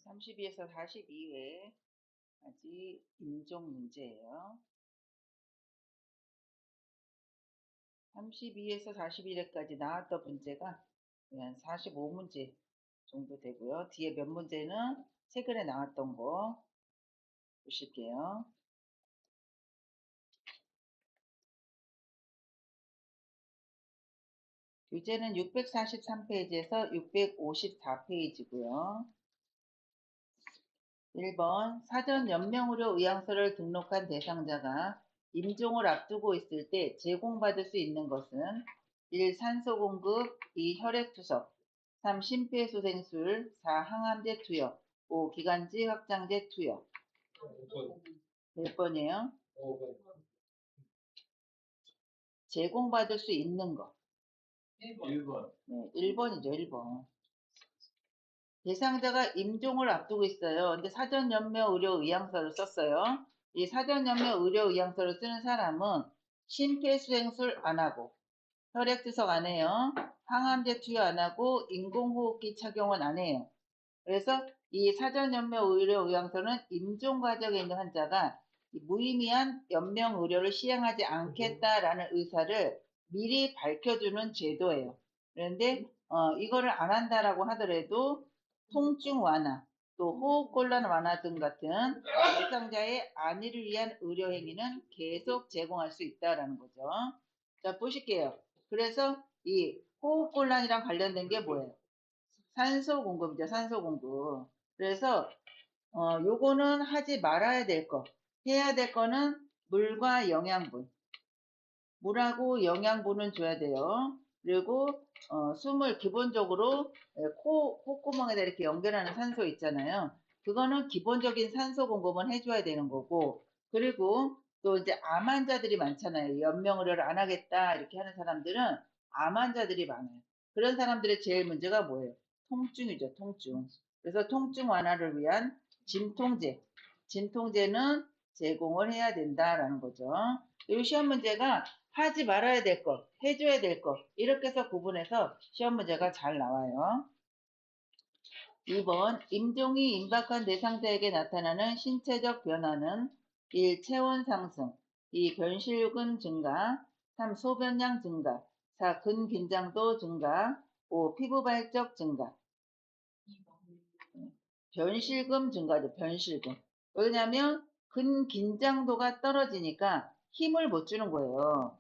32에서 42회까지 인종 문제예요. 32에서 41회까지 나왔던 문제가 한 45문제 정도 되고요. 뒤에 몇 문제는 최근에 나왔던 거 보실게요. 교재는 643페이지에서 654페이지고요. 1번 사전 연명의료 의향서를 등록한 대상자가 임종을 앞두고 있을 때 제공받을 수 있는 것은 1. 산소 공급, 2. 혈액투석, 3. 심폐소생술, 4. 항암제 투여, 5. 기관지 확장제 투여. 몇 번이에요? 제공받을 수 있는 것. 1번. 네, 1번이죠, 1번. 대상자가 임종을 앞두고 있어요. 근데 사전연명의료의향서를 썼어요. 이 사전연명의료의향서를 쓰는 사람은 심폐소생술 안 하고, 혈액투석 안 해요. 항암제 투여 안 하고, 인공호흡기 착용은 안 해요. 그래서 이 사전연명의료의향서는 임종 과정에 있는 환자가 무의미한 연명의료를 시행하지 않겠다라는 의사를 미리 밝혀주는 제도예요. 그런데 이거를 안 한다라고 하더라도 통증 완화, 또 호흡곤란 완화 등 같은 대상자의 안위를 위한 의료 행위는 계속 제공할 수 있다라는 거죠. 자, 보실게요. 그래서 이 호흡곤란이랑 관련된 게 뭐예요? 산소 공급이죠. 산소 공급. 그래서 요거는 하지 말아야 될 거. 해야 될 거는 물과 영양분. 물하고 영양분은 줘야 돼요. 그리고 숨을 기본적으로 콧구멍에다 이렇게 연결하는 산소 있잖아요. 그거는 기본적인 산소 공급은 해줘야 되는 거고, 그리고 또 이제 암 환자들이 많잖아요. 연명의료를 안 하겠다 이렇게 하는 사람들은 암 환자들이 많아요. 그런 사람들의 제일 문제가 뭐예요? 통증이죠, 통증. 그래서 통증 완화를 위한 진통제, 진통제는 제공을 해야 된다라는 거죠. 이 시험 문제가 하지 말아야 될 것, 해줘야 될 것, 이렇게 해서 구분해서 시험 문제가 잘 나와요. 2번, 임종이 임박한 대상자에게 나타나는 신체적 변화는 1. 체온 상승, 2. 변실근 증가, 3. 소변량 증가, 4. 근긴장도 증가, 5. 피부 발적 증가. 변실금 증가죠, 변실금. 왜냐하면 근긴장도가 떨어지니까 힘을 못 주는 거예요.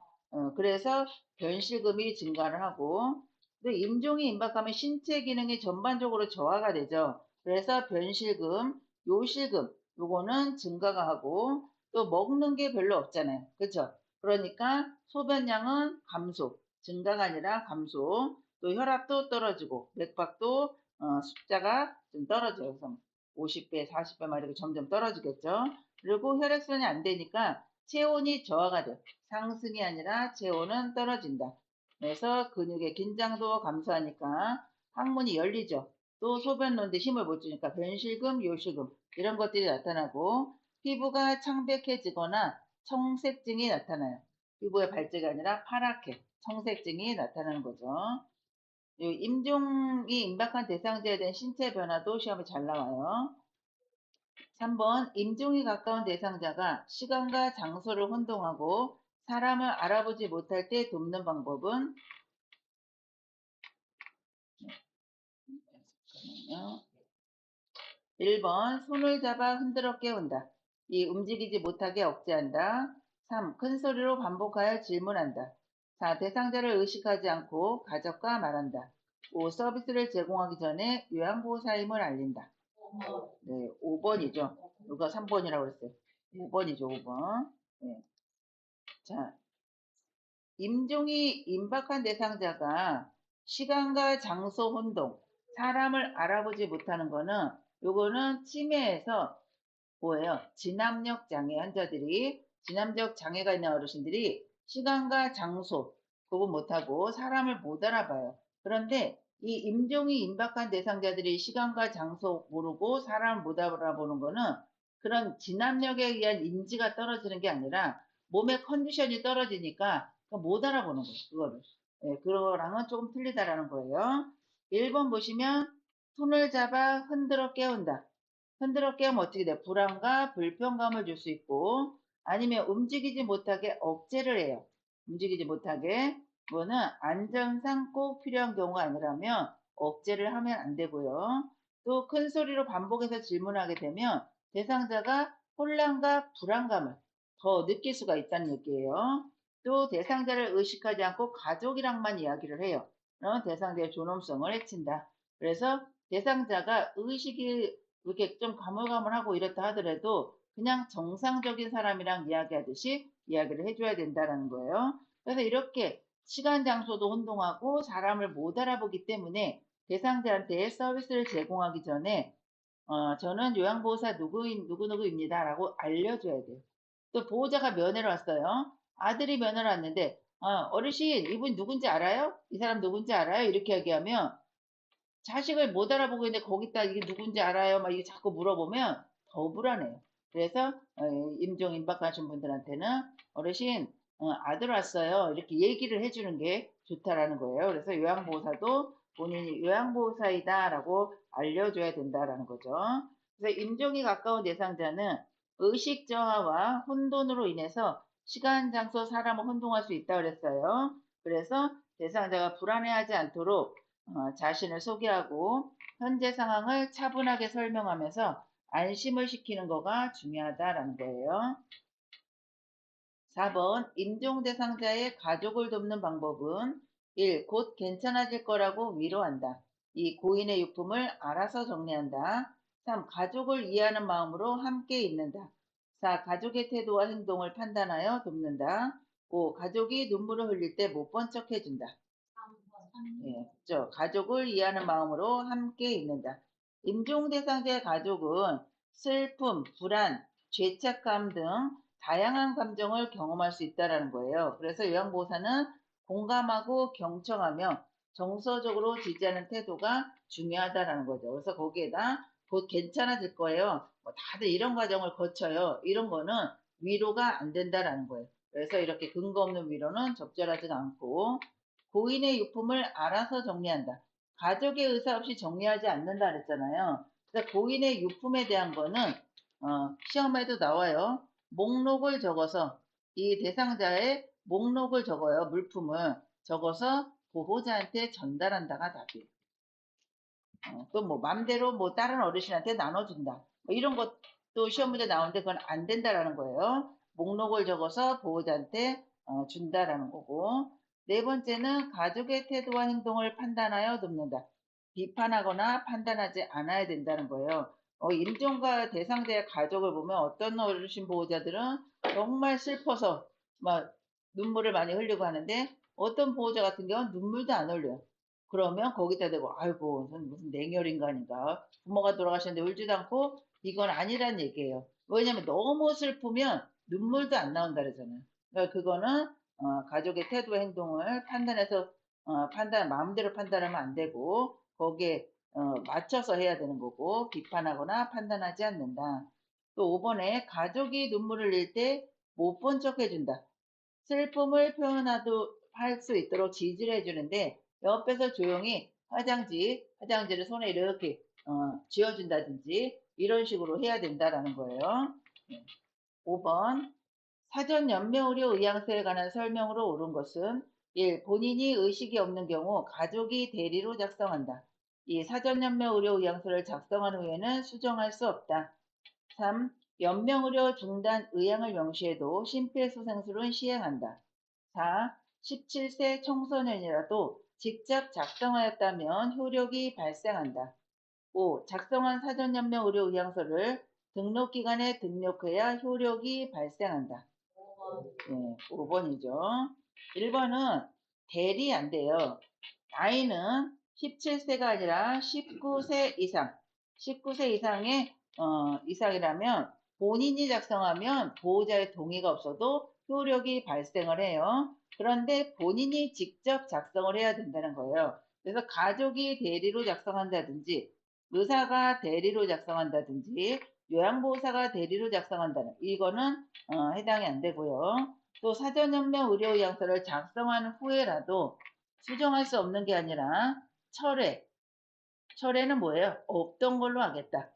그래서 변실금이 증가를 하고, 또 임종이 임박하면 신체 기능이 전반적으로 저하가 되죠. 그래서 변실금, 요실금, 요거는 증가가 하고, 또 먹는 게 별로 없잖아요. 그렇죠? 그러니까 소변량은 감소, 증가가 아니라 감소, 또 혈압도 떨어지고, 맥박도 숫자가 좀 떨어져요. 그래서 50배, 40배 막 이렇게 점점 떨어지겠죠. 그리고 혈액순환이 안 되니까 체온이 저하가 돼요. 상승이 아니라 체온은 떨어진다. 그래서 근육의 긴장도 감소하니까 항문이 열리죠. 또 소변 놓는데 힘을 못 주니까 변실금, 요실금 이런 것들이 나타나고 피부가 창백해지거나 청색증이 나타나요. 피부의 발색이 아니라 파랗게 청색증이 나타나는 거죠. 임종이 임박한 대상자에 대한 신체 변화도 시험에 잘 나와요. 3번 임종이 가까운 대상자가 시간과 장소를 혼동하고 사람을 알아보지 못할 때 돕는 방법은 1번 손을 잡아 흔들어 깨운다. 2. 움직이지 못하게 억제한다. 3. 큰 소리로 반복하여 질문한다. 4. 대상자를 의식하지 않고 가족과 말한다. 5. 서비스를 제공하기 전에 요양보호사임을 알린다. 네, 5번이죠. 누가 3번이라고 그랬어요. 5번이죠, 5번. 네. 자, 임종이 임박한 대상자가 시간과 장소 혼동, 사람을 알아보지 못하는 거는 요거는 치매에서 뭐예요? 진압력 장애 환자들이 진압력 장애가 있는 어르신들이 시간과 장소 구분 못하고 사람을 못 알아봐요. 그런데 이 임종이 임박한 대상자들이 시간과 장소 모르고 사람을 못 알아보는 거는 그런 진압력에 의한 인지가 떨어지는 게 아니라 몸의 컨디션이 떨어지니까 못 알아보는 거예요. 그거를. 네, 그거랑은 조금 틀리다라는 거예요. 1번 보시면 손을 잡아 흔들어 깨운다. 흔들어 깨우면 어떻게 돼? 불안과 불편감을 줄 수 있고 아니면 움직이지 못하게 억제를 해요. 움직이지 못하게. 이거는 안전상 꼭 필요한 경우가 아니라면 억제를 하면 안 되고요. 또 큰 소리로 반복해서 질문하게 되면 대상자가 혼란과 불안감을 더 느낄 수가 있다는 얘기예요. 또 대상자를 의식하지 않고 가족이랑만 이야기를 해요. 그럼 대상자의 존엄성을 해친다. 그래서 대상자가 의식이 이렇게 좀 가물가물하고 이렇다 하더라도 그냥 정상적인 사람이랑 이야기하듯이 이야기를 해줘야 된다는 거예요. 그래서 이렇게 시간, 장소도 혼동하고 사람을 못 알아보기 때문에 대상자한테 서비스를 제공하기 전에 저는 요양보호사 누구누구입니다 라고 알려줘야 돼요. 또 보호자가 면회를 왔어요. 아들이 면회를 왔는데 어르신 이분 누군지 알아요? 이 사람 누군지 알아요? 이렇게 얘기하면 자식을 못 알아보고 있는데 거기다 이게 누군지 알아요? 막 이게 자꾸 물어보면 더 불안해요. 그래서 임종 임박하신 분들한테는 어르신 아들 왔어요. 이렇게 얘기를 해주는 게 좋다라는 거예요. 그래서 요양보호사도 본인이 요양보호사이다라고 알려줘야 된다라는 거죠. 그래서 임종이 가까운 대상자는 의식 저하와 혼돈으로 인해서 시간, 장소, 사람을 혼동할 수 있다고 그랬어요. 그래서 대상자가 불안해하지 않도록 자신을 소개하고 현재 상황을 차분하게 설명하면서 안심을 시키는 거가 중요하다라는 거예요. 4번 임종 대상자의 가족을 돕는 방법은 1. 곧 괜찮아질 거라고 위로한다. 2. 고인의 유품을 알아서 정리한다. 3. 가족을 이해하는 마음으로 함께 있는다. 4. 가족의 태도와 행동을 판단하여 돕는다. 5. 가족이 눈물을 흘릴 때 못 본 척 해준다. 예, 그죠. 가족을 이해하는 마음으로 함께 있는다. 임종 대상자의 가족은 슬픔, 불안, 죄책감 등 다양한 감정을 경험할 수 있다는 거예요. 그래서 요양보호사는 공감하고 경청하며 정서적으로 지지하는 태도가 중요하다는 거죠. 그래서 거기에다 곧 괜찮아질 거예요. 뭐 다들 이런 과정을 거쳐요. 이런 거는 위로가 안 된다는 거예요. 그래서 이렇게 근거 없는 위로는 적절하지가 않고 고인의 유품을 알아서 정리한다. 가족의 의사 없이 정리하지 않는다 그랬잖아요. 그래서 고인의 유품에 대한 거는 시험에도 나와요. 목록을 적어서 이 대상자의 목록을 적어요. 물품을 적어서 보호자한테 전달한다가 답이에요. 또 뭐 맘대로 뭐 다른 어르신한테 나눠준다. 뭐 이런 것도 시험 문제 나오는데 그건 안 된다라는 거예요. 목록을 적어서 보호자한테 준다라는 거고. 네 번째는 가족의 태도와 행동을 판단하여 돕는다. 비판하거나 판단하지 않아야 된다는 거예요. 임종과 대상자의 가족을 보면 어떤 어르신 보호자들은 정말 슬퍼서 막 눈물을 많이 흘리고 하는데 어떤 보호자 같은 경우는 눈물도 안 흘려요. 그러면 거기다 대고 아이고 무슨 냉혈인간인가 부모가 돌아가셨는데 울지도 않고 이건 아니란 얘기예요. 왜냐면 너무 슬프면 눈물도 안 나온다 그러잖아요. 그러니까 그거는 가족의 태도 행동을 판단해서 마음대로 판단하면 안 되고 거기에 맞춰서 해야 되는 거고 비판하거나 판단하지 않는다. 또 5번에 가족이 눈물을 흘릴 때 못 본 척 해준다. 슬픔을 표현하도 할 수 있도록 지지를 해주는데 옆에서 조용히 화장지를 손에 이렇게 쥐어준다든지 이런 식으로 해야 된다라는 거예요. 5번 사전 연명 의료 의향서에 관한 설명으로 옳은 것은 1. 본인이 의식이 없는 경우 가족이 대리로 작성한다. 2. 사전 연명 의료 의향서를 작성한 후에는 수정할 수 없다. 3. 연명의료 중단 의향을 명시해도 심폐소생술은 시행한다. 4. 17세 청소년이라도 직접 작성하였다면 효력이 발생한다. 5. 작성한 사전연명 의료 의향서를 등록기관에 등록해야 효력이 발생한다. 네, 5번이죠. 1번은 대리 안 돼요. 나이는 17세가 아니라 19세 이상. 19세 이상의 이상이라면 본인이 작성하면 보호자의 동의가 없어도 효력이 발생을 해요. 그런데 본인이 직접 작성을 해야 된다는 거예요. 그래서 가족이 대리로 작성한다든지 의사가 대리로 작성한다든지 요양보호사가 대리로 작성한다는 이거는 해당이 안 되고요. 또 사전연명 의료의향서를 작성한 후에라도 수정할 수 없는 게 아니라 철회는 뭐예요? 없던 걸로 하겠다.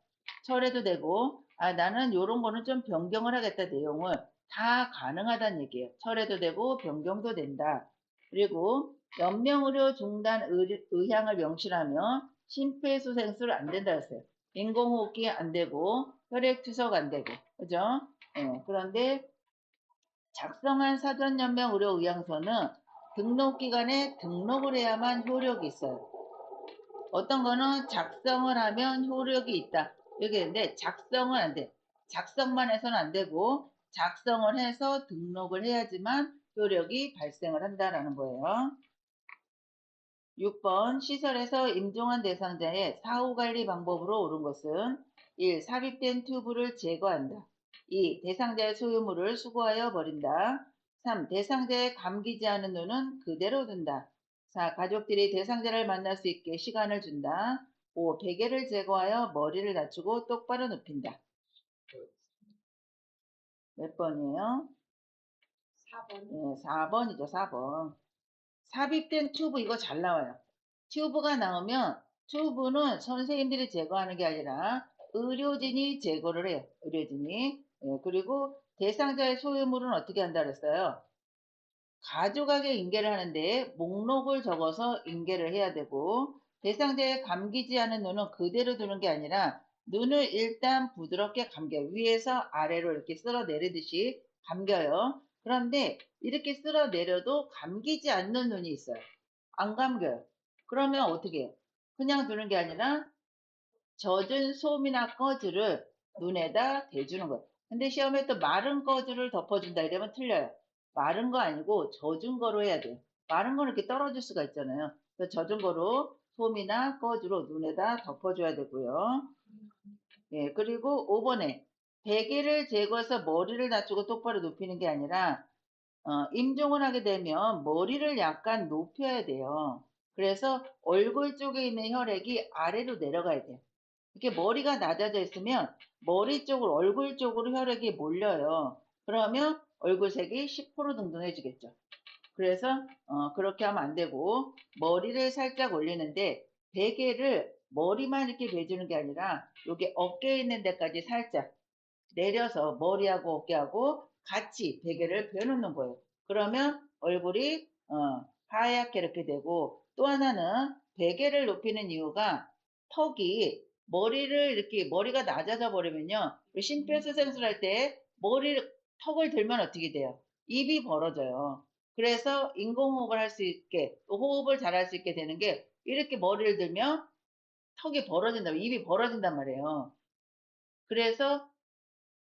철회도 되고, 나는 요런 거는 좀 변경을 하겠다 내용을 다 가능하다는 얘기예요. 철회도 되고 변경도 된다. 그리고 연명의료 중단 의향을 명시하며 심폐소생술 안 된다 했어요. 인공호흡기 안 되고 혈액투석 안 되고, 그죠? 그런데 작성한 사전연명 의료 의향서는 등록기관에 등록을 해야만 효력이 있어요. 어떤 거는 작성을 하면 효력이 있다. 여기 있는데 작성은 안 돼. 작성만 해서는 안 되고 작성을 해서 등록을 해야지만 효력이 발생을 한다라는 거예요. 6번 시설에서 임종한 대상자의 사후관리 방법으로 옳은 것은 1. 삽입된 튜브를 제거한다. 2. 대상자의 소유물을 수거하여 버린다. 3. 대상자의 감기지 않은 눈은 그대로 둔다. 4. 가족들이 대상자를 만날 수 있게 시간을 준다. 5. 베개를 제거하여 머리를 낮추고 똑바로 눕힌다. 몇 번이에요? 4번. 네, 4번이죠, 4번. 삽입된 튜브 이거 잘 나와요. 튜브가 나오면 튜브는 선생님들이 제거하는 게 아니라 의료진이 제거를 해요. 의료진이. 그리고 대상자의 소유물은 어떻게 한다 그랬어요? 가족에게 인계를 하는데 목록을 적어서 인계를 해야 되고 대상자의 감기지 않은 눈은 그대로 두는 게 아니라 눈을 일단 부드럽게 감겨요. 위에서 아래로 이렇게 쓸어 내리듯이 감겨요. 그런데 이렇게 쓸어 내려도 감기지 않는 눈이 있어요. 안 감겨요. 그러면 어떻게 해요? 그냥 두는 게 아니라 젖은 솜이나 꺼즈를 눈에다 대주는 거예요. 근데 시험에 또 마른 꺼즈를 덮어준다 이러면 틀려요. 마른 거 아니고 젖은 거로 해야 돼요. 마른 거는 이렇게 떨어질 수가 있잖아요. 그래서 젖은 거로 솜이나 꺼즈로 눈에다 덮어줘야 되고요. 그리고 5번에 베개를 제거해서 머리를 낮추고 똑바로 눕히는 게 아니라 임종을 하게 되면 머리를 약간 높여야 돼요. 그래서 얼굴 쪽에 있는 혈액이 아래로 내려가야 돼요. 이렇게 머리가 낮아져 있으면 머리 쪽으로 얼굴 쪽으로 혈액이 몰려요. 그러면 얼굴색이 10% 등등해지겠죠. 그래서 그렇게 하면 안 되고 머리를 살짝 올리는데 베개를 머리만 이렇게 베주는 게 아니라 여기 어깨에 있는 데까지 살짝 내려서 머리하고 어깨하고 같이 베개를 베놓는 거예요. 그러면 얼굴이 하얗게 이렇게 되고 또 하나는 베개를 높이는 이유가 턱이 머리를 이렇게 머리가 낮아져 버리면요. 심폐소생술 할 때 턱을 들면 어떻게 돼요? 입이 벌어져요. 그래서 인공호흡을 할 수 있게 또 호흡을 잘 할 수 있게 되는 게 이렇게 머리를 들면 턱이 벌어진다, 입이 벌어진단 말이에요. 그래서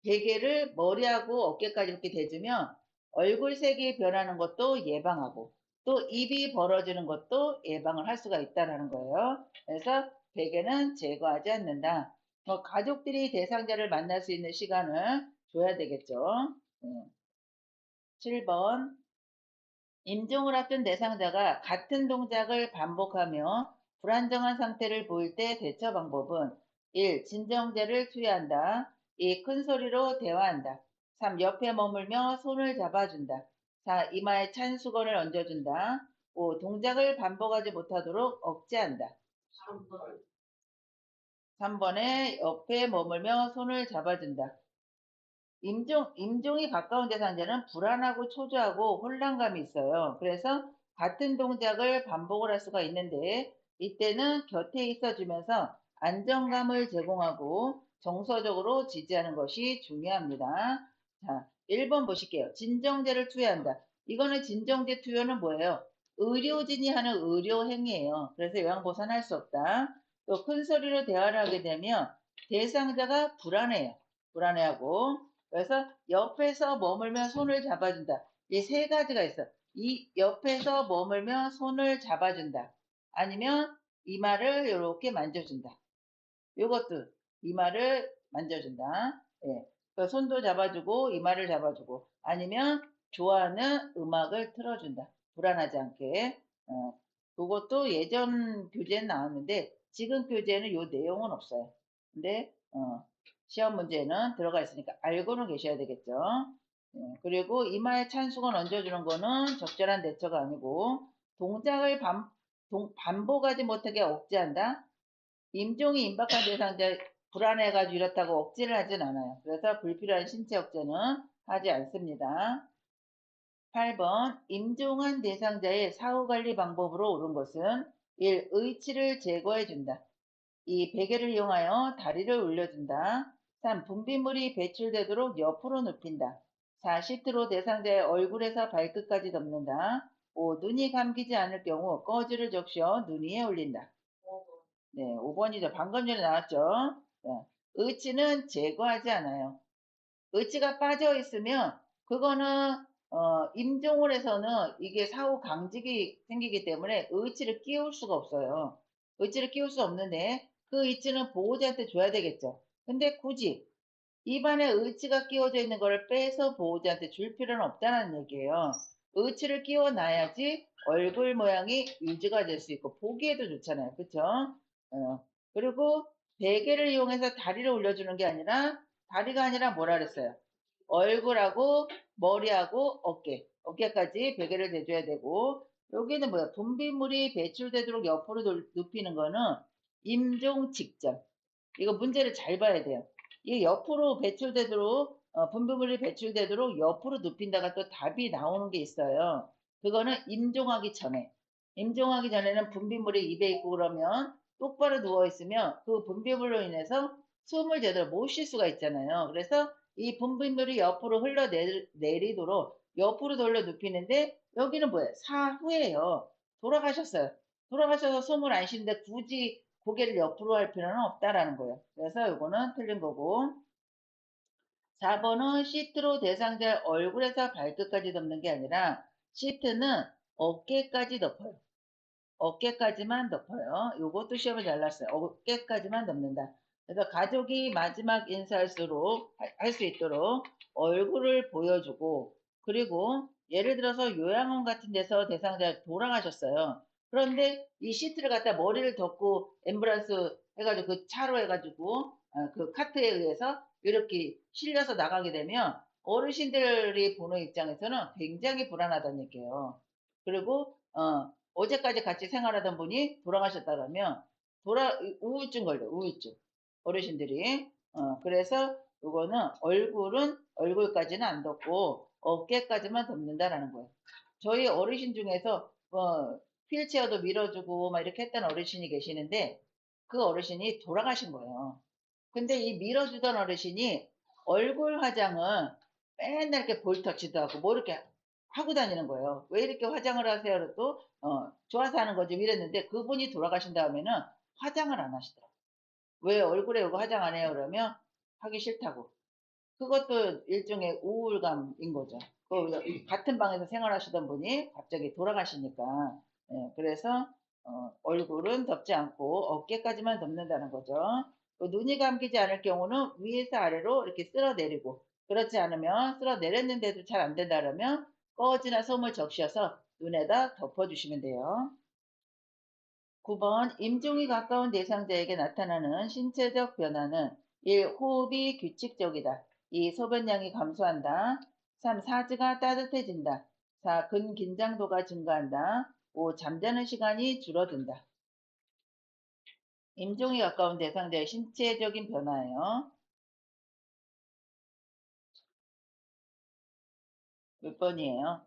베개를 머리하고 어깨까지 이렇게 대주면 얼굴색이 변하는 것도 예방하고 또 입이 벌어지는 것도 예방을 할 수가 있다는 거예요. 그래서 베개는 제거하지 않는다. 가족들이 대상자를 만날 수 있는 시간을 줘야 되겠죠. 7번 임종을 앞둔 대상자가 같은 동작을 반복하며 불안정한 상태를 보일 때 대처 방법은 1. 진정제를 투여한다. 2. 큰 소리로 대화한다. 3. 옆에 머물며 손을 잡아준다. 4. 이마에 찬 수건을 얹어준다. 5. 동작을 반복하지 못하도록 억제한다. 3번에 옆에 머물며 손을 잡아준다. 임종이 가까운 대상자는 불안하고 초조하고 혼란감이 있어요. 그래서 같은 동작을 반복을 할 수가 있는데 이때는 곁에 있어주면서 안정감을 제공하고 정서적으로 지지하는 것이 중요합니다. 자, 1번 보실게요. 진정제를 투여한다. 이거는 진정제 투여는 뭐예요? 의료진이 하는 의료 행위예요. 그래서 요양보호사는 할 수 없다. 또 큰 소리로 대화를 하게 되면 대상자가 불안해요. 불안해하고 그래서 옆에서 머물며 손을 잡아준다. 이 세 가지가 있어. 이 옆에서 머물며 손을 잡아준다. 아니면 이마를 이렇게 만져준다. 요것도 이마를 만져준다. 예. 그러니까 손도 잡아주고 이마를 잡아주고 아니면 좋아하는 음악을 틀어준다. 불안하지 않게. 그것도 예전 교재는 나왔는데 지금 교재는 요 내용은 없어요. 근데 시험 문제는 들어가 있으니까 알고는 계셔야 되겠죠. 그리고 이마에 찬 수건 얹어주는 거는 적절한 대처가 아니고 동작을 반복하지 못하게 억제한다. 임종이 임박한 대상자 불안해가지고 이렇다고 억지를 하진 않아요. 그래서 불필요한 신체 억제는 하지 않습니다. 8번 임종한 대상자의 사후관리 방법으로 옳은 것은 1. 의치를 제거해준다. 2. 베개를 이용하여 다리를 올려준다. 3. 분비물이 배출되도록 옆으로 눕힌다. 4. 시트로 대상자의 얼굴에서 발끝까지 덮는다. 5. 눈이 감기지 않을 경우 꺼즈를 적셔 눈 위에 올린다. 네, 5번이죠. 방금 전에 나왔죠. 네, 의치는 제거하지 않아요. 의치가 빠져 있으면 그거는 임종을 해서는 이게 사후 강직이 생기기 때문에 의치를 끼울 수가 없어요. 의치를 끼울 수 없는데 그 의치는 보호자한테 줘야 되겠죠. 근데 굳이 입안에 의치가 끼워져 있는 걸 빼서 보호자한테 줄 필요는 없다는 얘기예요. 의치를 끼워 놔야지 얼굴 모양이 유지가 될 수 있고 보기에도 좋잖아요. 그쵸? 그리고 베개를 이용해서 다리를 올려주는 게 아니라 다리가 아니라 뭐라 그랬어요? 얼굴하고 머리하고 어깨까지 베개를 대줘야 되고 여기는 뭐야? 분비물이 배출되도록 옆으로 눕히는 거는 임종 직전. 이거 문제를 잘 봐야 돼요. 이 옆으로 배출되도록 분비물이 배출되도록 옆으로 눕힌다가 또 답이 나오는 게 있어요. 그거는 임종하기 전에. 임종하기 전에는 분비물이 입에 있고 그러면 똑바로 누워 있으면 그 분비물로 인해서 숨을 제대로 못 쉴 수가 있잖아요. 그래서 이 분비물이 옆으로 흘러내리도록 옆으로 돌려 눕히는데 여기는 뭐예요? 사후예요. 돌아가셨어요. 돌아가셔서 숨을 안 쉬는데 굳이 고개를 옆으로 할 필요는 없다라는 거예요. 그래서 이거는 틀린 거고 4번은 시트로 대상자의 얼굴에서 발끝까지 덮는 게 아니라 시트는 어깨까지 덮어요. 어깨까지만 덮어요. 요것도 시험에 잘 났어요. 어깨까지만 덮는다. 그래서 가족이 마지막 인사할수록 할 수 있도록 얼굴을 보여주고 그리고 예를 들어서 요양원 같은 데서 대상자 돌아가셨어요. 그런데 이 시트를 갖다 머리를 덮고 앰뷸런스 해가지고 그 차로 해가지고 그 카트에 의해서 이렇게 실려서 나가게 되면 어르신들이 보는 입장에서는 굉장히 불안하다는 얘기예요. 그리고 어제까지 같이 생활하던 분이 돌아가셨다면 우울증 걸려 우울증 어르신들이 그래서 이거는 얼굴은 얼굴까지는 안 덮고 어깨까지만 덮는다라는 거예요. 저희 어르신 중에서 휠체어도 밀어주고 막 이렇게 했던 어르신이 계시는데 그 어르신이 돌아가신 거예요. 근데 이 밀어주던 어르신이 얼굴 화장을 맨날 이렇게 볼터치도 하고 뭐 이렇게 하고 다니는 거예요. 왜 이렇게 화장을 하세요? 또 좋아서 하는 거지 이랬는데 그분이 돌아가신 다음에는 화장을 안 하시더라고요. 왜 얼굴에 이거 화장 안 해요? 그러면 하기 싫다고. 그것도 일종의 우울감인 거죠. 같은 방에서 생활하시던 분이 갑자기 돌아가시니까. 예, 그래서 얼굴은 덮지 않고 어깨까지만 덮는다는 거죠. 눈이 감기지 않을 경우는 위에서 아래로 이렇게 쓸어 내리고 그렇지 않으면 쓸어 내렸는데도 잘 안 된다 그러면 꺼지나 솜을 적셔서 눈에다 덮어주시면 돼요. 9번 임종이 가까운 대상자에게 나타나는 신체적 변화는 1. 호흡이 규칙적이다. 2. 소변량이 감소한다. 3. 사지가 따뜻해진다. 4. 근긴장도가 증가한다. 5. 잠자는 시간이 줄어든다. 임종이 가까운 대상자의 신체적인 변화예요. 몇 번이에요?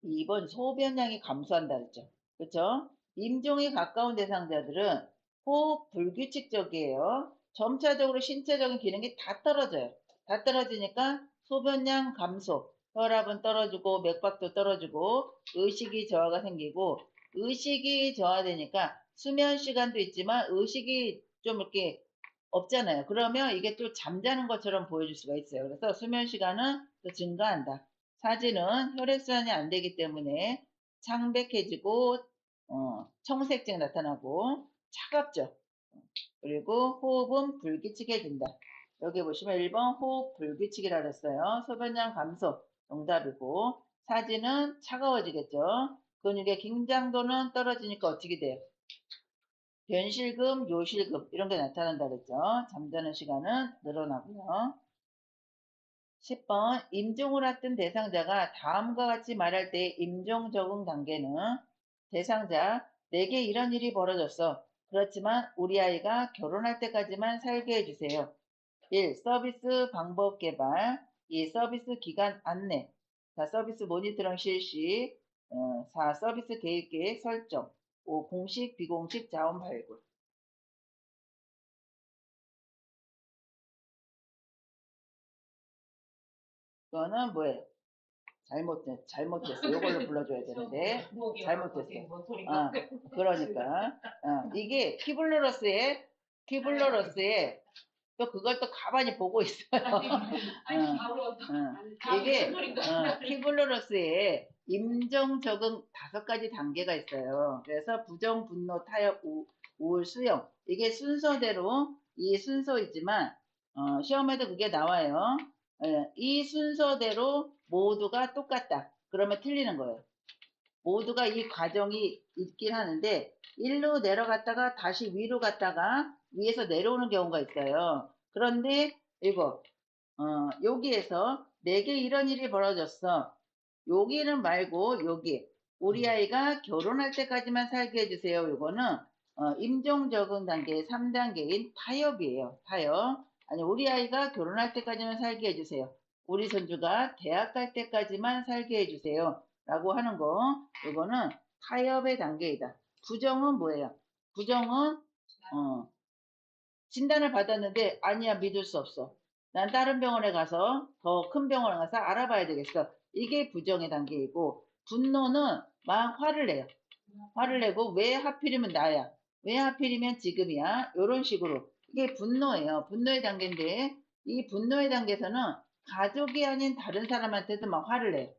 2번 소변량이 감소한다 그랬죠. 그렇죠? 임종이 가까운 대상자들은 호흡 불규칙적이에요. 점차적으로 신체적인 기능이 다 떨어져요. 다 떨어지니까 소변량 감소, 혈압은 떨어지고 맥박도 떨어지고 의식이 저하가 생기고 의식이 저하되니까 수면 시간도 있지만 의식이 좀 이렇게 없잖아요. 그러면 이게 또 잠자는 것처럼 보여줄 수가 있어요. 그래서 수면 시간은 또 증가한다. 사지는 혈액순환이 안 되기 때문에 창백해지고 청색증 나타나고 차갑죠. 그리고 호흡은 불규칙해진다. 여기 보시면 1번 호흡 불규칙이라 그랬어요. 소변량 감소 정답이고 사지는 차가워지겠죠. 근육의 긴장도는 떨어지니까 어떻게 돼요? 변실금, 요실금 이런 게 나타난다 그랬죠. 잠자는 시간은 늘어나고요. 10번 임종을 앞둔 대상자가 다음과 같이 말할 때 임종 적응 단계는 대상자 내게 이런 일이 벌어졌어. 그렇지만 우리 아이가 결혼할 때까지만 살게 해주세요. 1. 서비스 방법 개발. 2. 서비스 기간 안내. 4. 서비스 모니터링 실시. 4. 서비스 계획 설정. 5. 공식 비공식 자원 발굴. 이거는 뭐예요? 잘못됐어. 이걸로 불러줘야 되는데 잘못됐어. 그러니까 이게 키블러러스에 또 그걸 또 가만히 보고 있어요. 이게 키블러러스에 임정 적응 5가지 단계가 있어요. 그래서 부정, 분노, 타협, 우울, 수용. 이게 순서대로 이 순서이지만 시험에도 그게 나와요. 이 순서대로 모두가 똑같다. 그러면 틀리는 거예요. 모두가 이 과정이 있긴 하는데 일로 내려갔다가 다시 위로 갔다가 위에서 내려오는 경우가 있어요. 그런데 이거 여기에서 내게 이런 일이 벌어졌어. 여기는 말고 여기 우리 아이가 결혼할 때까지만 살게 해주세요. 이거는 임종 적응 단계 3단계인 타협이에요. 타협. 아니 우리 아이가 결혼할 때까지만 살게 해주세요. 우리 손주가 대학 갈 때까지만 살게 해주세요. 라고 하는 거 이거는 타협의 단계이다. 부정은 뭐예요? 부정은 진단을 받았는데 아니야 믿을 수 없어. 난 다른 병원에 가서 더 큰 병원에 가서 알아봐야 되겠어. 이게 부정의 단계이고 분노는 막 화를 내요. 화를 내고 왜 하필이면 나야? 왜 하필이면 지금이야? 이런 식으로 이게 분노예요. 분노의 단계인데 이 분노의 단계에서는 가족이 아닌 다른 사람한테도 막 화를 내요.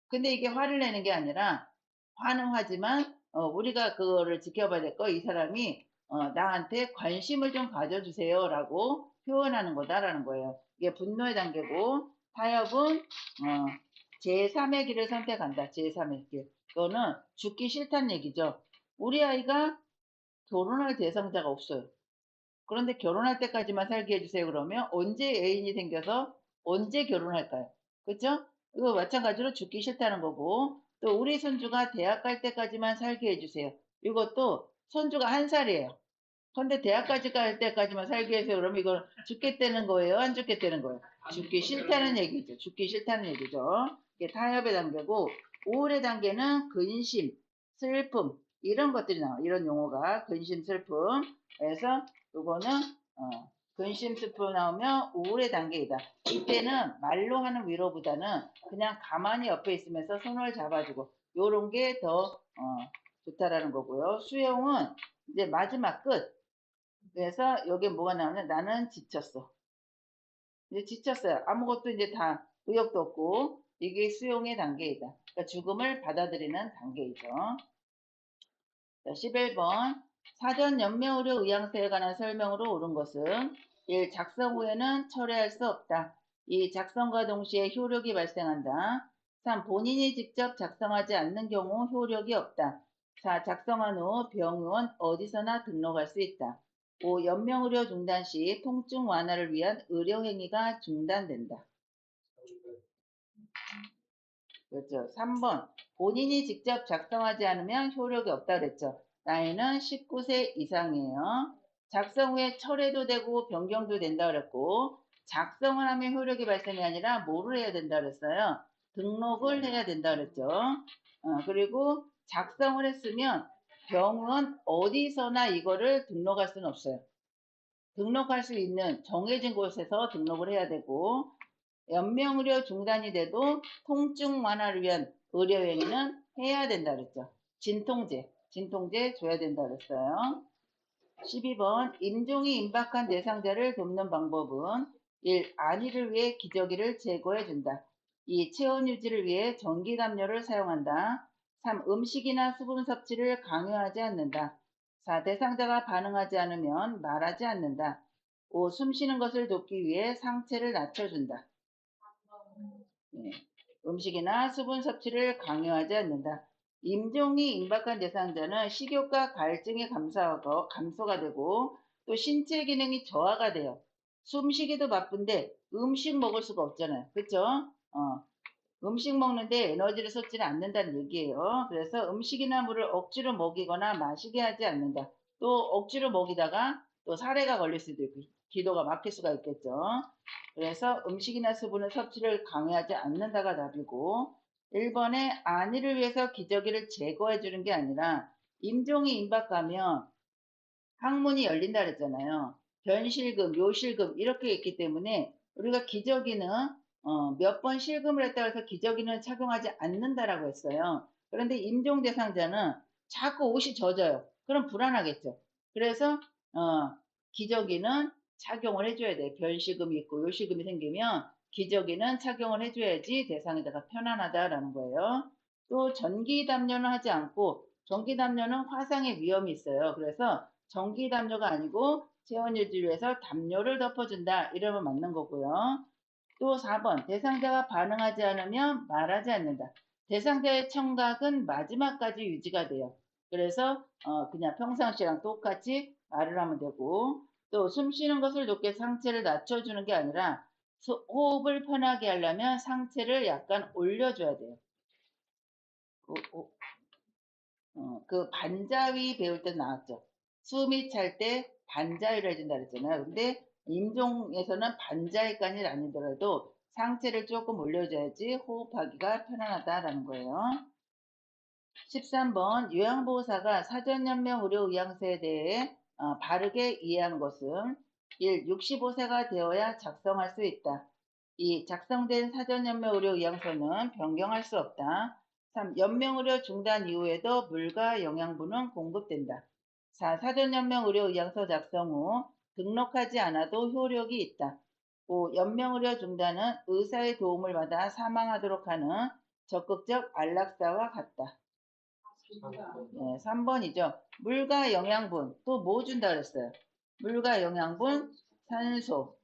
근데 이게 화를 내는 게 아니라 화는 화지만 우리가 그거를 지켜봐야 될 거 이 사람이 나한테 관심을 좀 가져주세요라고 표현하는 거다라는 거예요. 이게 분노의 단계고 타협은 제3의 길을 선택한다. 제3의 길. 그거는 죽기 싫다는 얘기죠. 우리 아이가 결혼할 대상자가 없어요. 그런데 결혼할 때까지만 살게 해주세요. 그러면 언제 애인이 생겨서 언제 결혼할까요? 그렇죠? 이거 마찬가지로 죽기 싫다는 거고 또 우리 손주가 대학 갈 때까지만 살게 해주세요. 이것도 손주가 1살이에요. 근데 대학까지 갈 때까지만 살게 해주세요. 그러면 이걸 죽겠다는 거예요? 안 죽겠다는 거예요? 죽기 싫다는 얘기죠. 죽기 싫다는 얘기죠. 이게 타협의 단계고 우울의 단계는 근심, 슬픔 이런 것들이 나와요. 이런 용어가 근심, 슬픔. 그래서 이거는 근심, 슬픔 나오면 우울의 단계이다. 이때는 말로 하는 위로보다는 그냥 가만히 옆에 있으면서 손을 잡아주고 요런 게 더 좋다라는 거고요. 수용은 이제 마지막 끝. 그래서 여기 뭐가 나오냐? 나는 지쳤어. 이제 지쳤어요. 아무것도 이제 다 의욕도 없고 이게 수용의 단계이다. 그러니까 죽음을 받아들이는 단계이죠. 자, 11번 사전 연명의료 의향서에 관한 설명으로 옳은 것은 1. 작성 후에는 철회할 수 없다. 2. 작성과 동시에 효력이 발생한다. 3. 본인이 직접 작성하지 않는 경우 효력이 없다. 4. 작성한 후 병원 어디서나 등록할 수 있다. 5. 연명의료 중단 시 통증 완화를 위한 의료행위가 중단된다. 그렇죠. 3번 본인이 직접 작성하지 않으면 효력이 없다 그랬죠. 나이는 19세 이상이에요. 작성 후에 철회도 되고 변경도 된다 그랬고 작성을 하면 효력이 발생이 아니라 뭐를 해야 된다 그랬어요. 등록을 해야 된다 그랬죠. 그리고 작성을 했으면 병원 어디서나 이거를 등록할 수는 없어요. 등록할 수 있는 정해진 곳에서 등록을 해야 되고 연명의료 중단이 돼도 통증 완화를 위한 의료행위는 해야 된다 그랬죠. 진통제 줘야 된다 그랬어요. 12번 임종이 임박한 대상자를 돕는 방법은 1. 안위를 위해 기저귀를 제거해 준다. 2. 체온 유지를 위해 전기담요를 사용한다. 3. 음식이나 수분 섭취를 강요하지 않는다. 4. 대상자가 반응하지 않으면 말하지 않는다. 5. 숨쉬는 것을 돕기 위해 상체를 낮춰준다. 네. 음식이나 수분 섭취를 강요하지 않는다. 임종이 임박한 대상자는 식욕과 갈증이 감소가 되고 또 신체 기능이 저하가 돼요. 숨쉬기도 바쁜데 음식 먹을 수가 없잖아요. 그렇죠? 음식 먹는데 에너지를 쏟지는 않는다는 얘기예요. 그래서 음식이나 물을 억지로 먹이거나 마시게 하지 않는다. 또 억지로 먹이다가 또 사례가 걸릴 수도 있고 기도가 막힐 수가 있겠죠. 그래서 음식이나 수분의 섭취를 강요하지 않는다가 답이고 1번에 안위를 위해서 기저귀를 제거해 주는 게 아니라 임종이 임박하면 항문이 열린다 그랬잖아요. 변실금, 요실금 이렇게 있기 때문에 우리가 기저귀는 몇 번 실금을 했다고 해서 기저귀는 착용하지 않는다라고 했어요. 그런데 임종 대상자는 자꾸 옷이 젖어요. 그럼 불안하겠죠. 그래서 기저귀는 착용을 해줘야 돼. 변실금이 있고 요실금이 생기면 기저귀는 착용을 해줘야지 대상자가 편안하다라는 거예요. 또 전기 담요는 하지 않고 전기 담요는 화상의 위험이 있어요. 그래서 전기 담요가 아니고 체온 유지를 위해서 담요를 덮어준다. 이러면 맞는 거고요. 또 4번 대상자가 반응하지 않으면 말하지 않는다. 대상자의 청각은 마지막까지 유지가 돼요. 그래서 그냥 평상시랑 똑같이 말을 하면 되고 또 숨 쉬는 것을 돕게 상체를 낮춰주는 게 아니라 호흡을 편하게 하려면 상체를 약간 올려줘야 돼요. 그 반자위 배울 때 나왔죠. 숨이 찰 때 반자위를 해준다 그랬잖아요. 근데 임종에서는 반자위까지는 아니더라도 상체를 조금 올려줘야지 호흡하기가 편안하다라는 거예요. 13번 요양보호사가 사전연명 의료의약서에 대해 바르게 이해한 것은 1. 65세가 되어야 작성할 수 있다. 2. 작성된 사전연명 의료의약서는 변경할 수 없다. 3. 연명의료 중단 이후에도 물과 영양분은 공급된다. 4. 사전연명 의료의약서 작성 후 등록하지 않아도 효력이 있다. 5. 연명의료 중단은 의사의 도움을 받아 사망하도록 하는 적극적 안락사와 같다. 네, 3번이죠. 물과 영양분. 또 뭐 준다 그랬어요? 물과 영양분, 산소,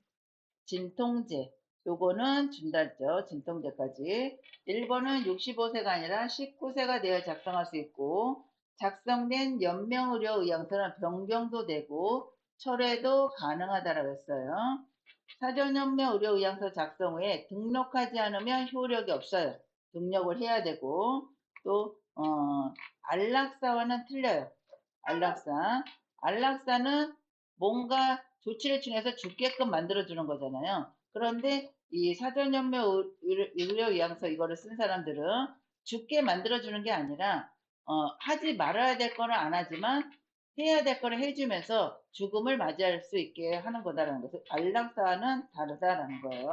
진통제. 요거는 준다 했죠. 진통제까지. 1번은 65세가 아니라 19세가 되어 작성할 수 있고 작성된 연명의료의약서는 변경도 되고 철회도 가능하다라고 했어요. 사전연명의료의약서 작성 후에 등록하지 않으면 효력이 없어요. 등록을 해야 되고 또 안락사와는 틀려요. 안락사. 안락사는 뭔가 조치를 통해서 죽게끔 만들어주는 거잖아요. 그런데 이 사전연명 의료의약서 이거를 쓴 사람들은 죽게 만들어주는 게 아니라 하지 말아야 될 거는 안 하지만 해야 될 거를 해주면서 죽음을 맞이할 수 있게 하는 거다라는 거죠. 안락사와는 다르다라는 거예요.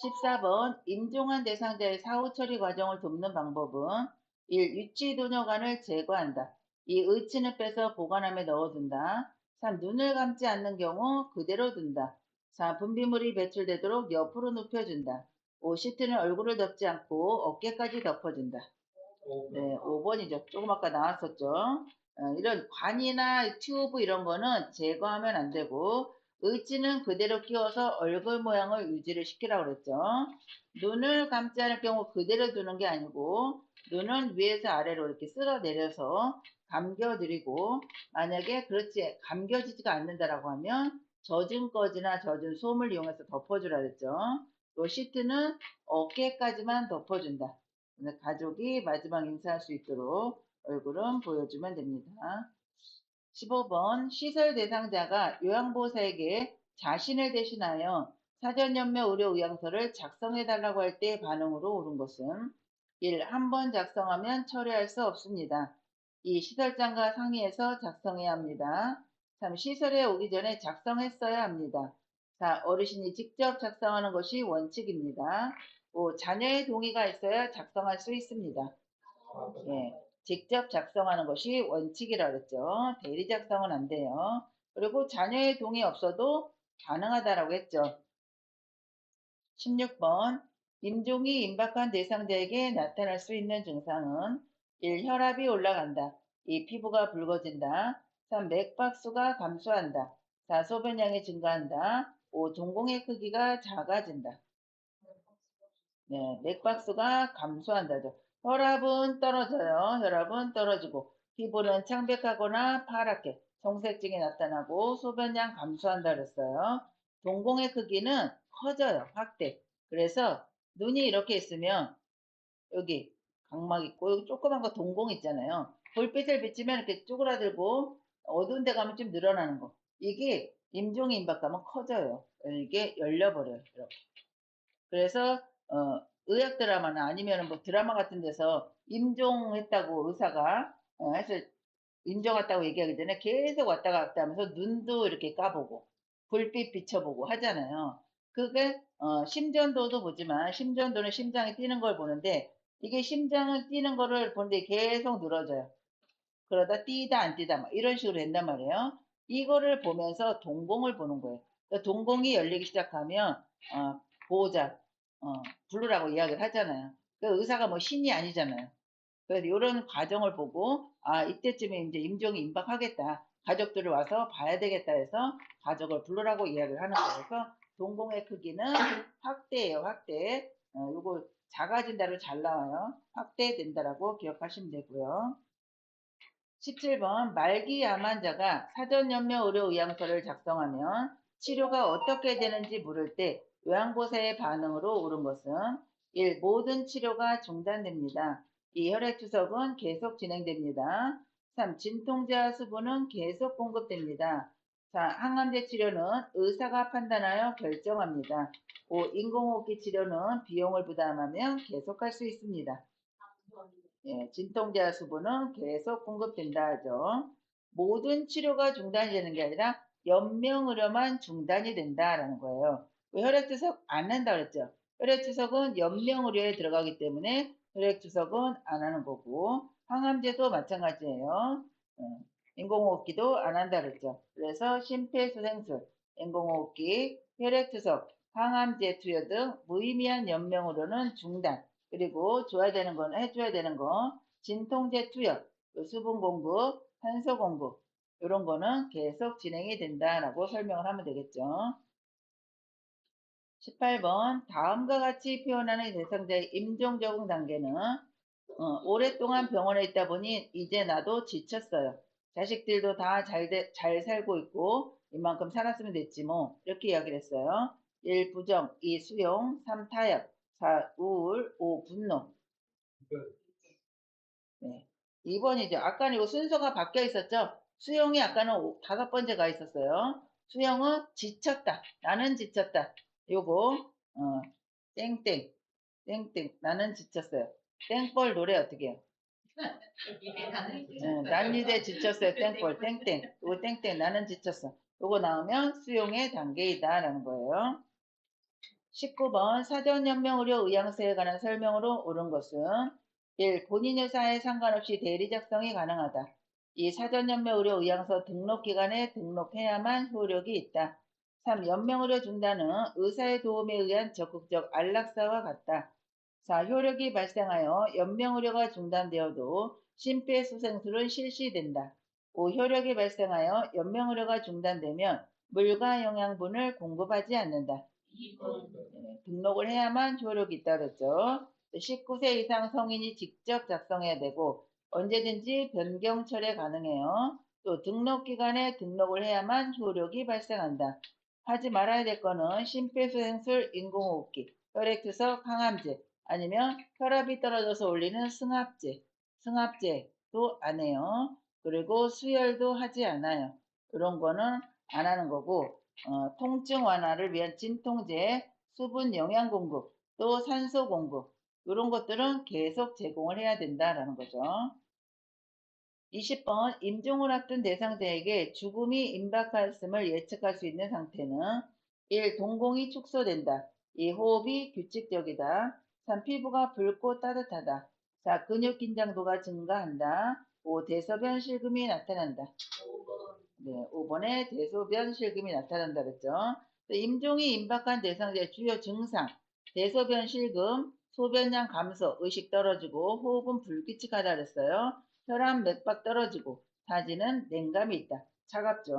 14번 임종한 대상자의 사후 처리 과정을 돕는 방법은 1. 유치 도뇨관을 제거한다. 2. 의치는 빼서 보관함에 넣어둔다. 3. 눈을 감지 않는 경우 그대로 둔다. 4. 분비물이 배출되도록 옆으로 눕혀준다. 5. 시트는 얼굴을 덮지 않고 어깨까지 덮어준다. 네, 5번이죠. 조금 아까 나왔었죠. 이런 관이나 튜브 이런 거는 제거하면 안 되고 의지는 그대로 끼워서 얼굴 모양을 유지를 시키라고 그랬죠. 눈을 감지 않을 경우 그대로 두는 게 아니고 눈은 위에서 아래로 이렇게 쓸어 내려서 감겨드리고 만약에 그렇지 감겨지지가 않는다라고 하면 젖은 거지나 젖은 솜을 이용해서 덮어주라 그랬죠. 또 시트는 어깨까지만 덮어준다. 가족이 마지막 인사할 수 있도록 얼굴은 보여주면 됩니다. 15번 시설 대상자가 요양보호사에게 자신을 대신하여 사전연명 의료의약서를 작성해달라고 할 때 반응으로 옳은 것은 1. 한 번 작성하면 철회할 수 없습니다. 2. 시설장과 상의해서 작성해야 합니다. 3. 시설에 오기 전에 작성했어야 합니다. 4. 어르신이 직접 작성하는 것이 원칙입니다. 5. 자녀의 동의가 있어야 작성할 수 있습니다. 예, 직접 작성하는 것이 원칙이라 그랬죠. 대리 작성은 안 돼요. 그리고 자녀의 동의 없어도 가능하다라고 했죠. 16번 임종이 임박한 대상자에게 나타날 수 있는 증상은 1. 혈압이 올라간다. 2. 피부가 붉어진다. 3. 맥박수가 감소한다. 4. 소변량이 증가한다. 5. 동공의 크기가 작아진다. 네, 맥박수가 감소한다죠. 혈압은 떨어져요. 혈압은 떨어지고 피부는 창백하거나 파랗게 청색증이 나타나고 소변량 감소한다 그랬어요. 동공의 크기는 커져요. 확대. 그래서 눈이 이렇게 있으면 여기 각막 있고 여기 조그만 거 동공 있잖아요. 불빛을 비치면 이렇게 쪼그라들고 어두운 데 가면 좀 늘어나는 거. 이게 임종이 임박하면 커져요. 이게 열려버려요. 이렇게. 그래서 의학 드라마나 아니면은 뭐 드라마 같은 데서 임종했다고 의사가 해서 임종 왔다고 얘기하기 전에 계속 왔다 갔다 하면서 눈도 이렇게 까보고 불빛 비춰보고 하잖아요. 그게 심전도도 보지만 심전도는 심장이 뛰는 걸 보는데 이게 심장을 뛰는 거를 보는데 계속 늘어져요. 그러다 뛰다 안 뛰다 막 이런 식으로 된단 말이에요. 이거를 보면서 동공을 보는 거예요. 그러니까 동공이 열리기 시작하면 보호자 부르라고 이야기를 하잖아요. 그 의사가 뭐 신이 아니잖아요. 그래서 이런 과정을 보고 이때쯤에 이제 임종이 임박하겠다. 가족들이 와서 봐야 되겠다 해서 가족을 부르라고 이야기를 하는 거예요. 그래서 동공의 크기는 확대예요. 확대. 요거 작아진다로 잘 나와요. 확대된다라고 기억하시면 되고요. 17번 말기 암 환자가 사전연명 의료의향서를 작성하면 치료가 어떻게 되는지 물을 때 요양보사의 반응으로 옳은 것은 1. 모든 치료가 중단됩니다. 2. 혈액투석은 계속 진행됩니다. 3. 진통제와 수분은 계속 공급됩니다. 4. 항암제 치료는 의사가 판단하여 결정합니다. 5. 인공호흡기 치료는 비용을 부담하며 계속할 수 있습니다. 예, 진통제와 수분은 계속 공급된다 하죠. 모든 치료가 중단이 되는 게 아니라 연명의료만 중단이 된다라는 거예요. 혈액투석 안 한다 그랬죠. 혈액투석은 연명의료에 들어가기 때문에 혈액투석은 안 하는 거고 항암제도 마찬가지예요. 인공호흡기도 안 한다 그랬죠. 그래서 심폐소생술, 인공호흡기, 혈액투석, 항암제 투여 등 무의미한 연명의료는 중단. 그리고 줘야 되는 건 해줘야 되는 거 진통제 투여, 수분 공급, 산소 공급 이런 거는 계속 진행이 된다라고 설명을 하면 되겠죠. 18번 다음과 같이 표현하는 대상자의 임종 적응 단계는 오랫동안 병원에 있다 보니 이제 나도 지쳤어요. 자식들도 다 잘 살고 있고 이만큼 살았으면 됐지 뭐 이렇게 이야기를 했어요. 1. 부정, 2. 수용, 3. 타협, 4. 우울, 5. 분노. 네. 2번이죠. 아까는 이거 순서가 바뀌어 있었죠? 수용이 아까는 5번째 가 있었어요. 수용은 지쳤다. 나는 지쳤다. 요거, 땡땡, 땡땡. 나는 지쳤어요. 땡벌 노래 어떻게 해요? 난 이제 지쳤어요. 땡벌, 땡땡. 요거 땡땡. 나는 지쳤어. 요거 나오면 수용의 단계이다. 라는 거예요. 19번 사전연명의료 의향서에 관한 설명으로 옳은 것은 1. 본인 의사에 상관없이 대리 작성이 가능하다. 2. 사전연명의료 의향서 등록기관에 등록해야만 효력이 있다. 3. 연명의료 중단은 의사의 도움에 의한 적극적 안락사와 같다. 4. 효력이 발생하여 연명의료가 중단되어도 심폐소생술은 실시된다. 5. 효력이 발생하여 연명의료가 중단되면 물과 영양분을 공급하지 않는다. 등록을 해야만 효력이 있다 그랬죠. 19세 이상 성인이 직접 작성해야 되고 언제든지 변경 철회 가능해요. 또 등록기관에 등록을 해야만 효력이 발생한다. 하지 말아야 될 거는 심폐소생술, 인공호흡기, 혈액투석, 항암제 아니면 혈압이 떨어져서 올리는 승합제도 안 해요. 그리고 수혈도 하지 않아요. 이런 거는 안 하는 거고 통증 완화를 위한 진통제, 수분 영양 공급, 또 산소 공급 이런 것들은 계속 제공을 해야 된다라는 거죠. 20번 임종을 앞둔 대상자에게 죽음이 임박했음을 예측할 수 있는 상태는 1. 동공이 축소된다. 2. 호흡이 규칙적이다. 3. 피부가 붉고 따뜻하다. 4. 근육 긴장도가 증가한다. 5. 대소변 실금이 나타난다. 네, 5번에 대소변 실금이 나타난다 그랬죠. 임종이 임박한 대상자의 주요 증상, 대소변 실금, 소변량 감소, 의식 떨어지고 호흡은 불규칙하다 그랬어요. 혈압 맥박 떨어지고 사지는 냉감이 있다. 차갑죠.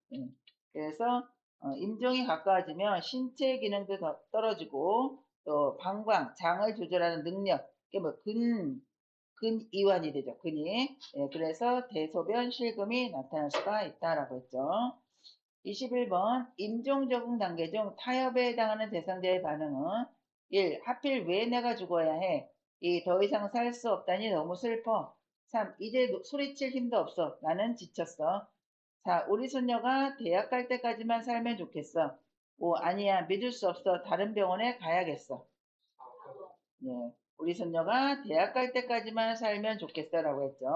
네, 그래서 임종이 가까워지면 신체 기능도 더 떨어지고 또 방광, 장을 조절하는 능력, 이게 뭐 근이완이 되죠. 근이. 예, 그래서 대소변 실금이 나타날 수가 있다라고 했죠. 21번 임종 적응 단계 중 타협에 해당하는 대상자의 반응은 1. 하필 왜 내가 죽어야 해? 2. 더 이상 살 수 없다니 너무 슬퍼. 3. 이제 소리칠 힘도 없어. 나는 지쳤어. 4. 우리 손녀가 대학 갈 때까지만 살면 좋겠어. 5. 아니야, 믿을 수 없어. 다른 병원에 가야겠어. 네. 우리 손녀가 대학 갈 때까지만 살면 좋겠어라고 했죠.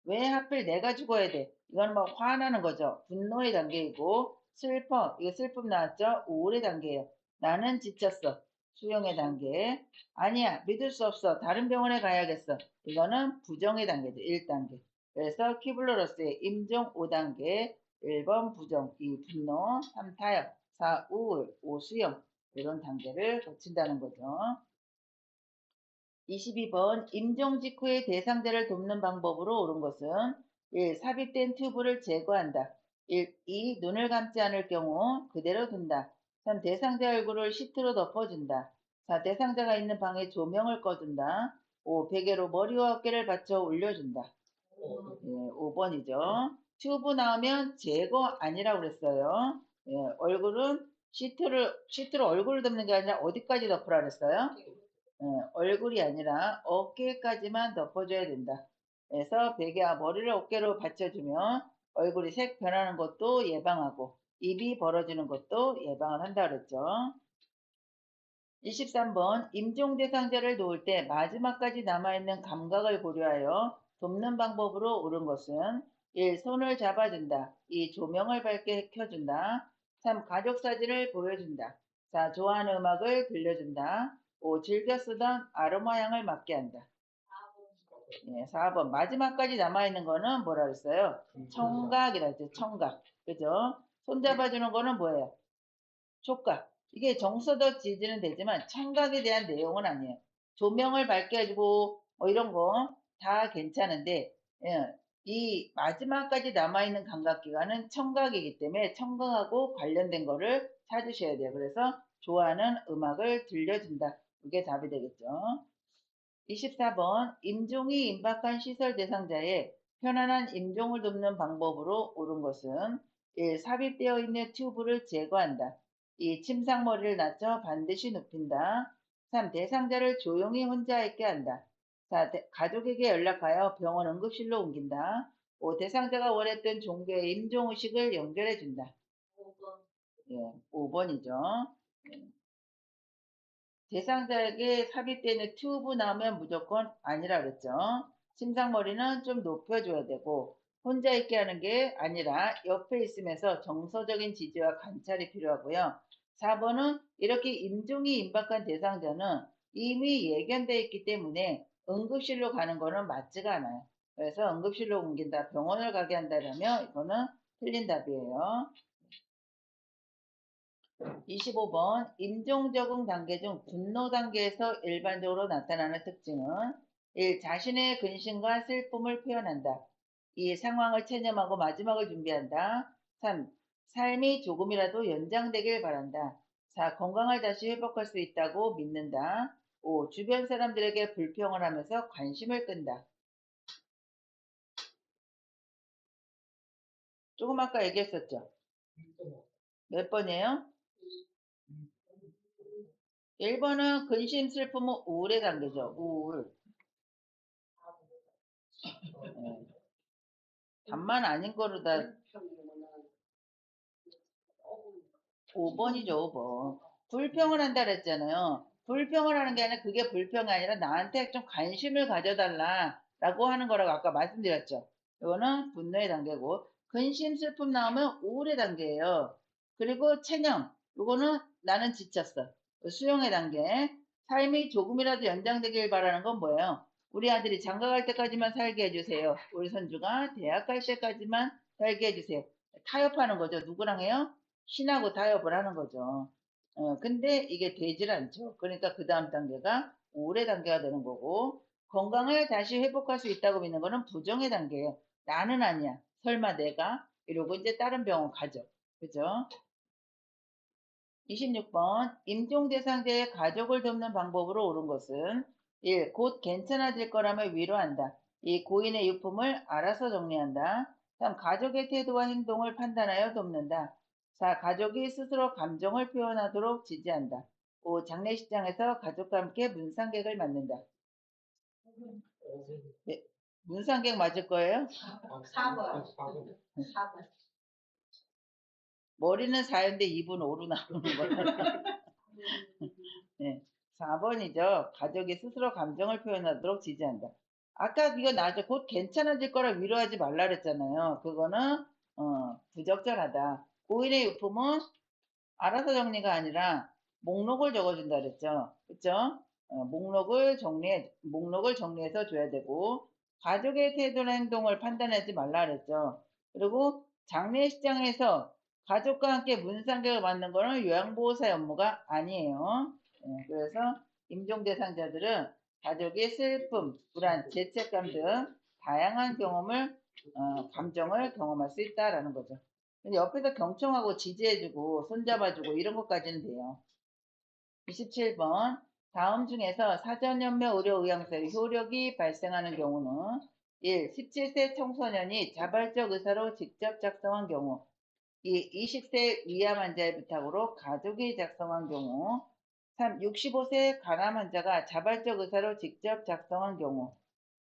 왜 하필 내가 죽어야 돼? 이건 뭐 화나는 거죠. 분노의 단계이고 슬퍼. 이거 슬픔 나왔죠? 우울의 단계예요. 나는 지쳤어. 수용의 단계. 아니야, 믿을 수 없어. 다른 병원에 가야겠어. 이거는 부정의 단계죠. 1단계. 그래서 키블러러스의 임종 5단계. 1번 부정, 2 분노, 3 타협, 4 우울, 5 수용. 이런 단계를 거친다는 거죠. 22번 임종 직후에 대상자를 돕는 방법으로 옳은 것은 1. 삽입된 튜브를 제거한다. 2. 눈을 감지 않을 경우 그대로 둔다. 3. 대상자 얼굴을 시트로 덮어준다. 4. 대상자가 있는 방에 조명을 꺼준다. 5. 베개로 머리와 어깨를 받쳐 올려준다. 예, 5번이죠. 튜브 나오면 제거 아니라고 그랬어요. 예, 얼굴은 시트로 얼굴을 덮는 게 아니라 어디까지 덮으라 그랬어요? 얼굴이 아니라 어깨까지만 덮어줘야 된다. 그래서 베개와 머리를 어깨로 받쳐주면 얼굴이 색 변하는 것도 예방하고 입이 벌어지는 것도 예방을 한다 그랬죠. 23번 임종 대상자를 도울 때 마지막까지 남아있는 감각을 고려하여 돕는 방법으로 옳은 것은 1. 손을 잡아준다. 2. 조명을 밝게 켜준다. 3. 가족 사진을 보여준다. 4. 좋아하는 음악을 들려준다. 5. 즐겨 쓰던 아로마 향을 맡게 한다. 예, 4번 마지막까지 남아있는 거는 뭐라 그랬어요? 청각이라 했죠. 청각. 그죠? 손 잡아주는 거는 뭐예요? 촉각. 이게 정서적 지지는 되지만 청각에 대한 내용은 아니에요. 조명을 밝게 해주고 뭐 이런 거 다 괜찮은데 예, 이 마지막까지 남아있는 감각기관은 청각이기 때문에 청각하고 관련된 거를 찾으셔야 돼요. 그래서 좋아하는 음악을 들려준다. 이게 답이 되겠죠. 24번 임종이 임박한 시설 대상자의 편안한 임종을 돕는 방법으로 옳은 것은 1. 삽입되어 있는 튜브를 제거한다. 2. 침상머리를 낮춰 반드시 눕힌다. 3. 대상자를 조용히 혼자 있게 한다. 4. 가족에게 연락하여 병원 응급실로 옮긴다. 5. 대상자가 원했던 종교의 임종의식을 연결해준다. 예, 5번이죠. 대상자에게 삽입되는 튜브 나오면 무조건 아니라 그랬죠. 침상머리는 좀 높여줘야 되고 혼자 있게 하는 게 아니라 옆에 있으면서 정서적인 지지와 관찰이 필요하고요. 4번은 이렇게 임종이 임박한 대상자는 이미 예견되어 있기 때문에 응급실로 가는 거는 맞지가 않아요. 그래서 응급실로 옮긴다, 병원을 가게 한다면 이거는 틀린 답이에요. 25번 임종 적응 단계 중 분노 단계에서 일반적으로 나타나는 특징은 1. 자신의 근심과 슬픔을 표현한다. 2. 상황을 체념하고 마지막을 준비한다. 3. 삶이 조금이라도 연장되길 바란다. 4. 건강을 다시 회복할 수 있다고 믿는다. 5. 주변 사람들에게 불평을 하면서 관심을 끈다. 조금 아까 얘기했었죠. 몇 번이에요? 1번은 근심, 슬픔은 우울의 단계죠. 우울. 예. 답만 아닌 거로 다 5번이죠, 5번. 불평을 한다 그랬잖아요. 불평을 하는 게 아니라 그게 불평이 아니라 나한테 좀 관심을 가져달라라고 하는 거라고 아까 말씀드렸죠. 이거는 분노의 단계고 근심, 슬픔 나오면 우울의 단계예요. 그리고 체념, 이거는 나는 지쳤어. 수용의 단계. 삶이 조금이라도 연장되길 바라는 건 뭐예요? 우리 아들이 장가 갈 때까지만 살게 해주세요. 우리 손주가 대학 갈 때까지만 살게 해주세요. 타협하는 거죠. 누구랑 해요? 신하고 타협을 하는 거죠. 근데 이게 되질 않죠. 그러니까 그 다음 단계가 우울의 단계가 되는 거고, 건강을 다시 회복할 수 있다고 믿는 거는 부정의 단계예요. 나는 아니야. 설마 내가? 이러고 이제 다른 병원 가죠. 그죠? 26번. 임종 대상자의 가족을 돕는 방법으로 옳은 것은 1. 곧 괜찮아질 거라며 위로한다. 2. 고인의 유품을 알아서 정리한다. 3. 가족의 태도와 행동을 판단하여 돕는다. 4. 가족이 스스로 감정을 표현하도록 지지한다. 5. 장례식장에서 가족과 함께 문상객을 맡는다. 네, 문상객 맞을 거예요? 4번. 4번. 머리는 4인데 입은 5로 나오는 거예요. 네. 4번이죠. 가족이 스스로 감정을 표현하도록 지지한다. 아까 이거 나죠. 곧 괜찮아질 거라 위로하지 말라 그랬잖아요. 그거는 부적절하다. 고인의 유품은 알아서 정리가 아니라 목록을 적어준다 그랬죠. 그쵸? 목록을 정리해서 줘야 되고, 가족의 태도나 행동을 판단하지 말라 그랬죠. 그리고 장례식장에서 가족과 함께 문상객을 맡는 거는 요양보호사의 업무가 아니에요. 그래서 임종 대상자들은 가족의 슬픔, 불안, 죄책감 등 다양한 감정을 경험할 수 있다라는 거죠. 근데 옆에서 경청하고 지지해주고 손잡아주고 이런 것까지는 돼요. 27번 다음 중에서 사전연매 의료의향서의 효력이 발생하는 경우는 1. 17세 청소년이 자발적 의사로 직접 작성한 경우 2. 20세 위암 환자의 부탁으로 가족이 작성한 경우 3. 65세 간암 환자가 자발적 의사로 직접 작성한 경우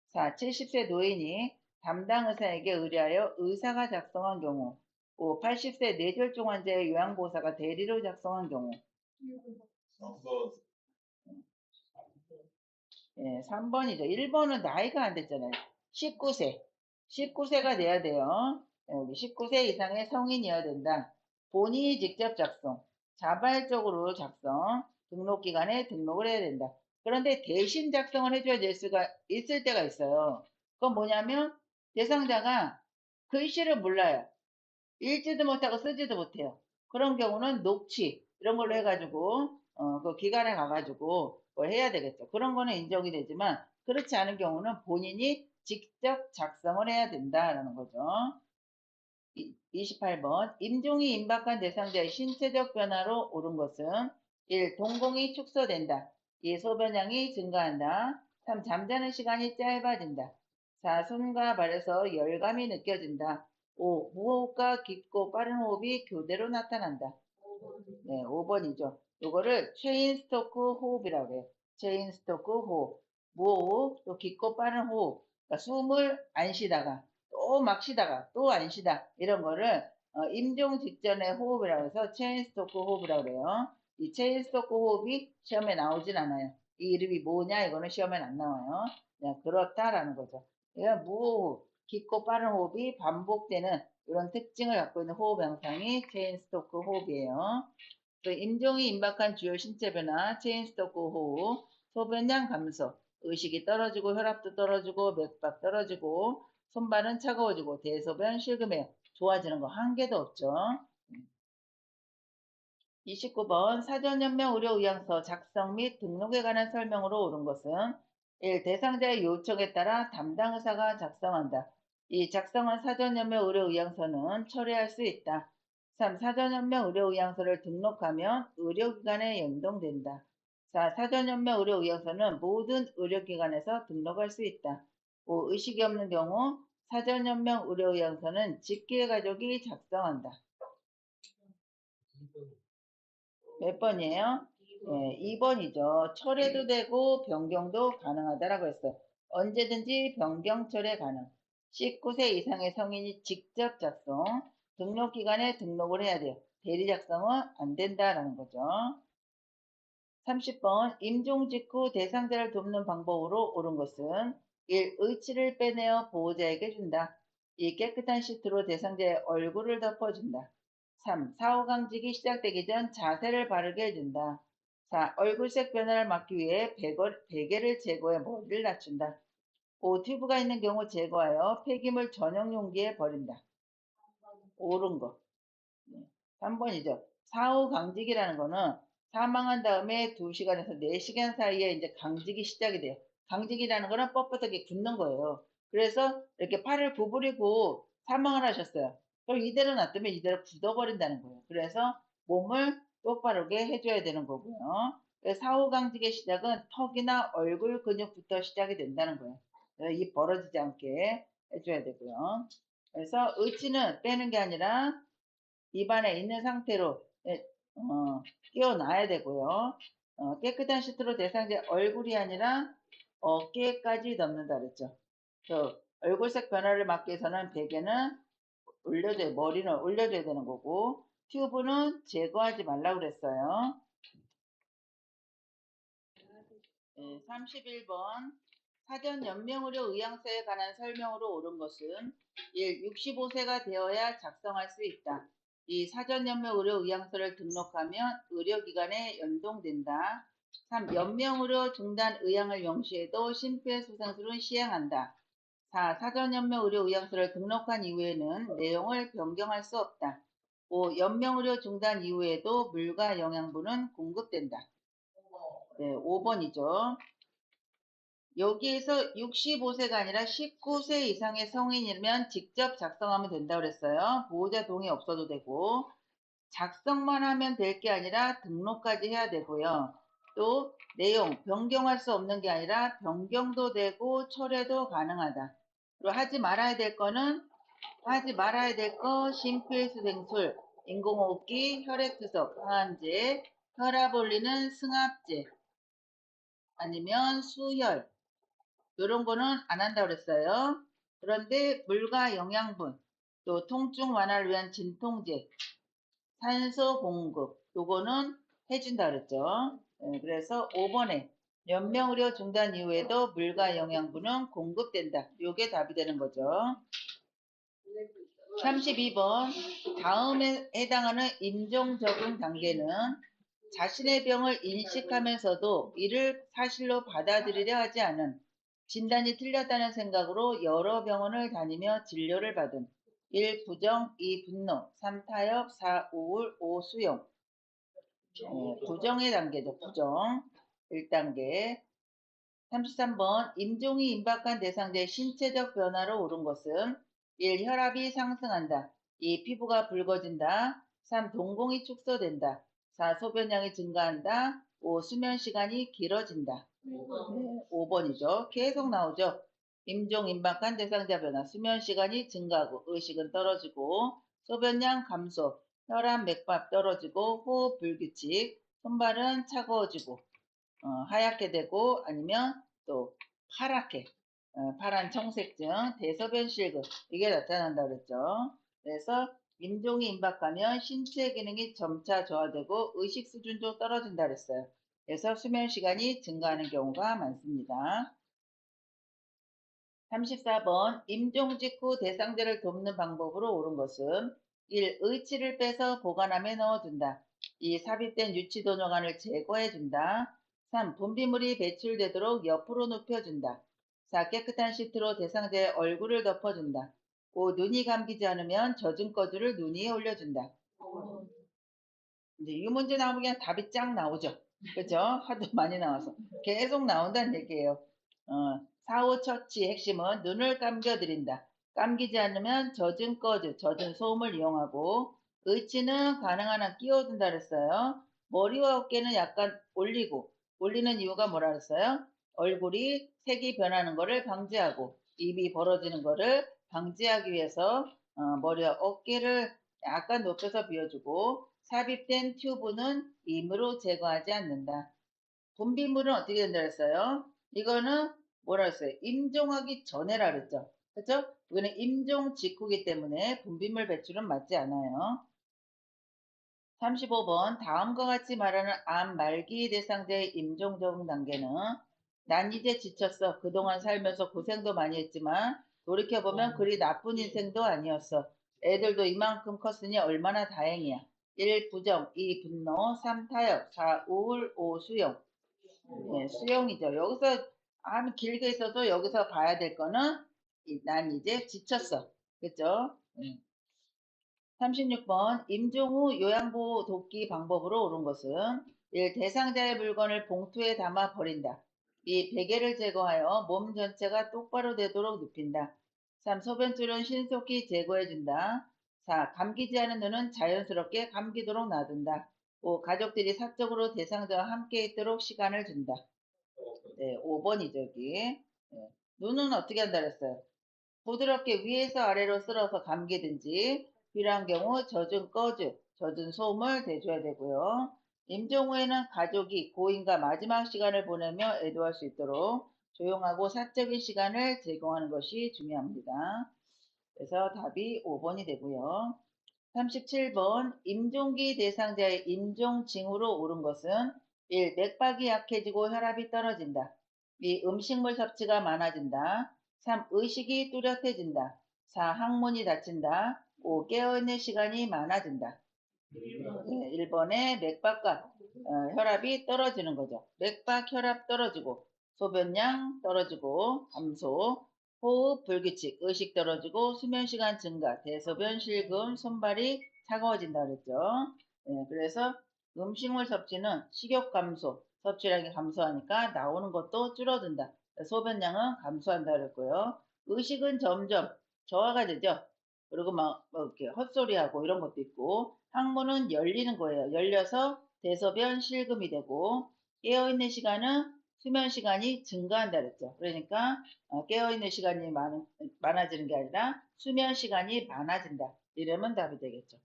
4. 70세 노인이 담당 의사에게 의뢰하여 의사가 작성한 경우 5. 80세 뇌졸중 환자의 요양보호사가 대리로 작성한 경우 3번이죠. 1번은 나이가 안 됐잖아요. 19세. 19세가 돼야 돼요. 여기 19세 이상의 성인이어야 된다. 본인이 직접 작성, 자발적으로 작성, 등록기관에 등록을 해야 된다. 그런데 대신 작성을 해줘야 될 수가 있을 때가 있어요. 그건 뭐냐면 대상자가 글씨를 몰라요. 읽지도 못하고 쓰지도 못해요. 그런 경우는 녹취 이런 걸로 해가지고 그 기관에 가가지고 뭘 해야 되겠죠. 그런 거는 인정이 되지만 그렇지 않은 경우는 본인이 직접 작성을 해야 된다라는 거죠. 28번 임종이 임박한 대상자의 신체적 변화로 옳은 것은 1. 동공이 축소된다. 2. 소변량이 증가한다. 3. 잠자는 시간이 짧아진다. 4. 손과 발에서 열감이 느껴진다. 5. 무호흡과 깊고 빠른 호흡이 교대로 나타난다. 네, 5번이죠. 이거를 체인 스토크 호흡이라고 해요. 체인 스토크 호흡. 무호흡, 또 깊고 빠른 호흡. 그러니까 숨을 안 쉬다가 또 막 쉬다가 또 안 쉬다 이런 거를 임종 직전의 호흡이라고 해서 체인 스토크 호흡이라고 그래요. 이 체인 스토크 호흡이 시험에 나오진 않아요. 이 이름이 뭐냐 이거는 시험에 안 나와요. 그냥 그렇다라는 거죠. 그러니까 무호흡, 깊고 빠른 호흡이 반복되는 이런 특징을 갖고 있는 호흡 양상이 체인 스토크 호흡이에요. 또 임종이 임박한 주요 신체 변화, 체인 스토크 호흡, 소변량 감소, 의식이 떨어지고 혈압도 떨어지고 맥박 떨어지고 손발은 차가워지고 대소변 실금해 좋아지는 거 한 개도 없죠. 29번 사전연명 의료의향서 작성 및 등록에 관한 설명으로 옳은 것은 1. 대상자의 요청에 따라 담당 의사가 작성한다. 2. 작성한 사전연명 의료의향서는 철회할 수 있다. 3. 사전연명 의료의향서를 등록하면 의료기관에 연동된다. 4. 사전연명 의료의향서는 모든 의료기관에서 등록할 수 있다. 5. 의식이 없는 경우 사전연명 의료의향서는 직계 가족이 작성한다. 몇 번이에요? 네, 2번이죠. 철회도 되고 변경도 가능하다라고 했어요. 언제든지 변경 철회 가능. 19세 이상의 성인이 직접 작성, 등록기관에 등록을 해야 돼요. 대리 작성은 안 된다라는 거죠. 30번 임종 직후 대상자를 돕는 방법으로 옳은 것은 1. 의치를 빼내어 보호자에게 준다. 2. 깨끗한 시트로 대상자의 얼굴을 덮어준다. 3. 사후강직이 시작되기 전 자세를 바르게 해준다. 4. 얼굴색 변화를 막기 위해 베개를 제거해 머리를 낮춘다. 5. 튜브가 있는 경우 제거하여 폐기물 전용 용기에 버린다. 옳은 거. 3번이죠. 사후 강직이라는 거는 사망한 다음에 2시간에서 4시간 사이에 이제 강직이 시작이 돼요. 강직이라는 거는 뻣뻣하게 굳는 거예요. 그래서 이렇게 팔을 구부리고 사망을 하셨어요. 그럼 이대로 놔두면 이대로 굳어버린다는 거예요. 그래서 몸을 똑바르게 해줘야 되는 거고요. 사후 강직의 시작은 턱이나 얼굴 근육부터 시작이 된다는 거예요. 입 벌어지지 않게 해줘야 되고요. 그래서 의치는 빼는 게 아니라 입안에 있는 상태로 끼워놔야 되고요. 깨끗한 시트로 대상자 얼굴이 아니라 어깨까지 넣는다 그랬죠. 얼굴색 변화를 막기 위해서는 베개는 머리는 올려줘야 되는 거고, 튜브는 제거하지 말라고 그랬어요. 31번. 사전 연명의료 의향서에 관한 설명으로 옳은 것은 1. 65세가 되어야 작성할 수 있다. 이 사전 연명 의료 의향서를 등록하면 의료기관에 연동된다. 3. 연명 의료 중단 의향을 명시해도 심폐소생술은 시행한다. 4. 사전 연명 의료 의향서를 등록한 이후에는 내용을 변경할 수 없다. 5. 연명 의료 중단 이후에도 물과 영양분은 공급된다. 네, 5번이죠. 여기에서 65세가 아니라 19세 이상의 성인이면 직접 작성하면 된다고 그랬어요. 보호자 동의 없어도 되고, 작성만 하면 될 게 아니라 등록까지 해야 되고요. 또 내용 변경할 수 없는 게 아니라 변경도 되고 철회도 가능하다. 그리고 하지 말아야 될 거 심폐소생술, 인공호흡기, 혈액투석, 항암제, 혈압 올리는 승합제, 아니면 수혈, 이런 거는 안 한다고 그랬어요. 그런데 물과 영양분, 또 통증 완화를 위한 진통제, 산소 공급, 요거는 해준다 그랬죠. 그래서 5번에 연명의료 중단 이후에도 물과 영양분은 공급된다. 요게 답이 되는 거죠. 32번. 다음에 해당하는 임종 적응 단계는 자신의 병을 인식하면서도 이를 사실로 받아들이려 하지 않은, 진단이 틀렸다는 생각으로 여러 병원을 다니며 진료를 받은 1. 부정, 2. 분노, 3. 타협, 4. 우울, 5. 수용. 부정의 단계죠. 부정 1단계. 33번. 임종이 임박한 대상자의 신체적 변화로 옳은 것은 1. 혈압이 상승한다. 2. 피부가 붉어진다. 3. 동공이 축소된다. 4. 소변량이 증가한다. 5. 수면 시간이 길어진다. 네, 5번이죠. 계속 나오죠. 임종 임박한 대상자 변화, 수면 시간이 증가하고 의식은 떨어지고 소변량 감소, 혈압 맥박 떨어지고 호흡 불규칙, 손발은 차가워지고 하얗게 되고, 아니면 또 파랗게, 파란 청색증, 대소변 실금, 이게 나타난다고 그랬죠. 그래서 임종이 임박하면 신체 기능이 점차 저하되고 의식 수준도 떨어진다 그랬어요. 그래서 수면 시간이 증가하는 경우가 많습니다. 34번. 임종 직후 대상자를 돕는 방법으로 옳은 것은 1. 의치를 빼서 보관함에 넣어둔다. 2. 삽입된 유치도뇨관을 제거해준다. 3. 분비물이 배출되도록 옆으로 눕혀준다. 4. 깨끗한 시트로 대상자의 얼굴을 덮어준다. 5. 눈이 감기지 않으면 젖은 꺼즈를 눈 위에 올려준다. 이제 이 문제 나오면 그냥 답이 쫙 나오죠. 그죠? 하도 많이 나와서. 계속 나온다는 얘기예요. 4, 5 처치 핵심은 눈을 감겨드린다. 감기지 않으면 젖은 꺼즈, 젖은 소음을 이용하고, 의치는 가능한 한 끼워둔다 그랬어요. 머리와 어깨는 약간 올리는 이유가 뭐라 그랬어요? 얼굴이 색이 변하는 거를 방지하고, 입이 벌어지는 거를 방지하기 위해서 머리와 어깨를 약간 높여서 비워주고, 삽입된 튜브는 임으로 제거하지 않는다. 분비물은 어떻게 된다 그랬어요? 이거는 뭐라 그랬어요? 임종하기 전에라 그랬죠. 그렇죠? 이거는 임종 직후기 때문에 분비물 배출은 맞지 않아요. 35번. 다음과 같이 말하는 암 말기 대상자의 임종 적응 단계는 난 이제 지쳤어. 그동안 살면서 고생도 많이 했지만 돌이켜보면 그리 나쁜 인생도 아니었어. 애들도 이만큼 컸으니 얼마나 다행이야. 1. 부정, 2. 분노, 3. 타협, 4. 우울, 5. 수용. 네, 수용이죠. 여기서 암 길게 있어도 여기서 봐야 될 거는 난 이제 지쳤어. 그죠? 36번. 임종 후 요양보호 돕기 방법으로 옳은 것은 1. 대상자의 물건을 봉투에 담아 버린다. 2. 베개를 제거하여 몸 전체가 똑바로 되도록 눕힌다. 3. 소변줄은 신속히 제거해준다. 4. 감기지 않은 눈은 자연스럽게 감기도록 놔둔다. 5. 가족들이 사적으로 대상자와 함께 있도록 시간을 준다. 네, 5번이죠, 여기. 네. 눈은 어떻게 한다 그랬어요? 부드럽게 위에서 아래로 쓸어서 감기든지, 필요한 경우 젖은 꺼즈, 젖은 솜을 대줘야 되고요. 임종 후에는 가족이 고인과 마지막 시간을 보내며 애도할 수 있도록 조용하고 사적인 시간을 제공하는 것이 중요합니다. 그래서 답이 5번이 되고요. 37번 임종기 대상자의 임종징후로 옳은 것은 1. 맥박이 약해지고 혈압이 떨어진다. 2. 음식물 섭취가 많아진다. 3. 의식이 뚜렷해진다. 4. 항문이 닫힌다. 5. 깨어있는 시간이 많아진다. 1번에 맥박과 혈압이 떨어지는 거죠. 맥박, 혈압 떨어지고 소변량 떨어지고 감소, 호흡 불규칙, 의식 떨어지고 수면시간 증가, 대소변 실금, 손발이 차가워진다 그랬죠. 그래서 음식물 섭취는 식욕 감소, 섭취량이 감소하니까 나오는 것도 줄어든다. 소변량은 감소한다 그랬고요. 의식은 점점 저하가 되죠. 그리고 막 이렇게 헛소리하고 이런 것도 있고, 항문은 열리는 거예요. 열려서 대소변 실금이 되고, 깨어있는 시간은 수면 시간이 증가한다 그랬죠. 그러니까 깨어있는 시간이 많아지는 게 아니라 수면 시간이 많아진다. 이러면 답이 되겠죠.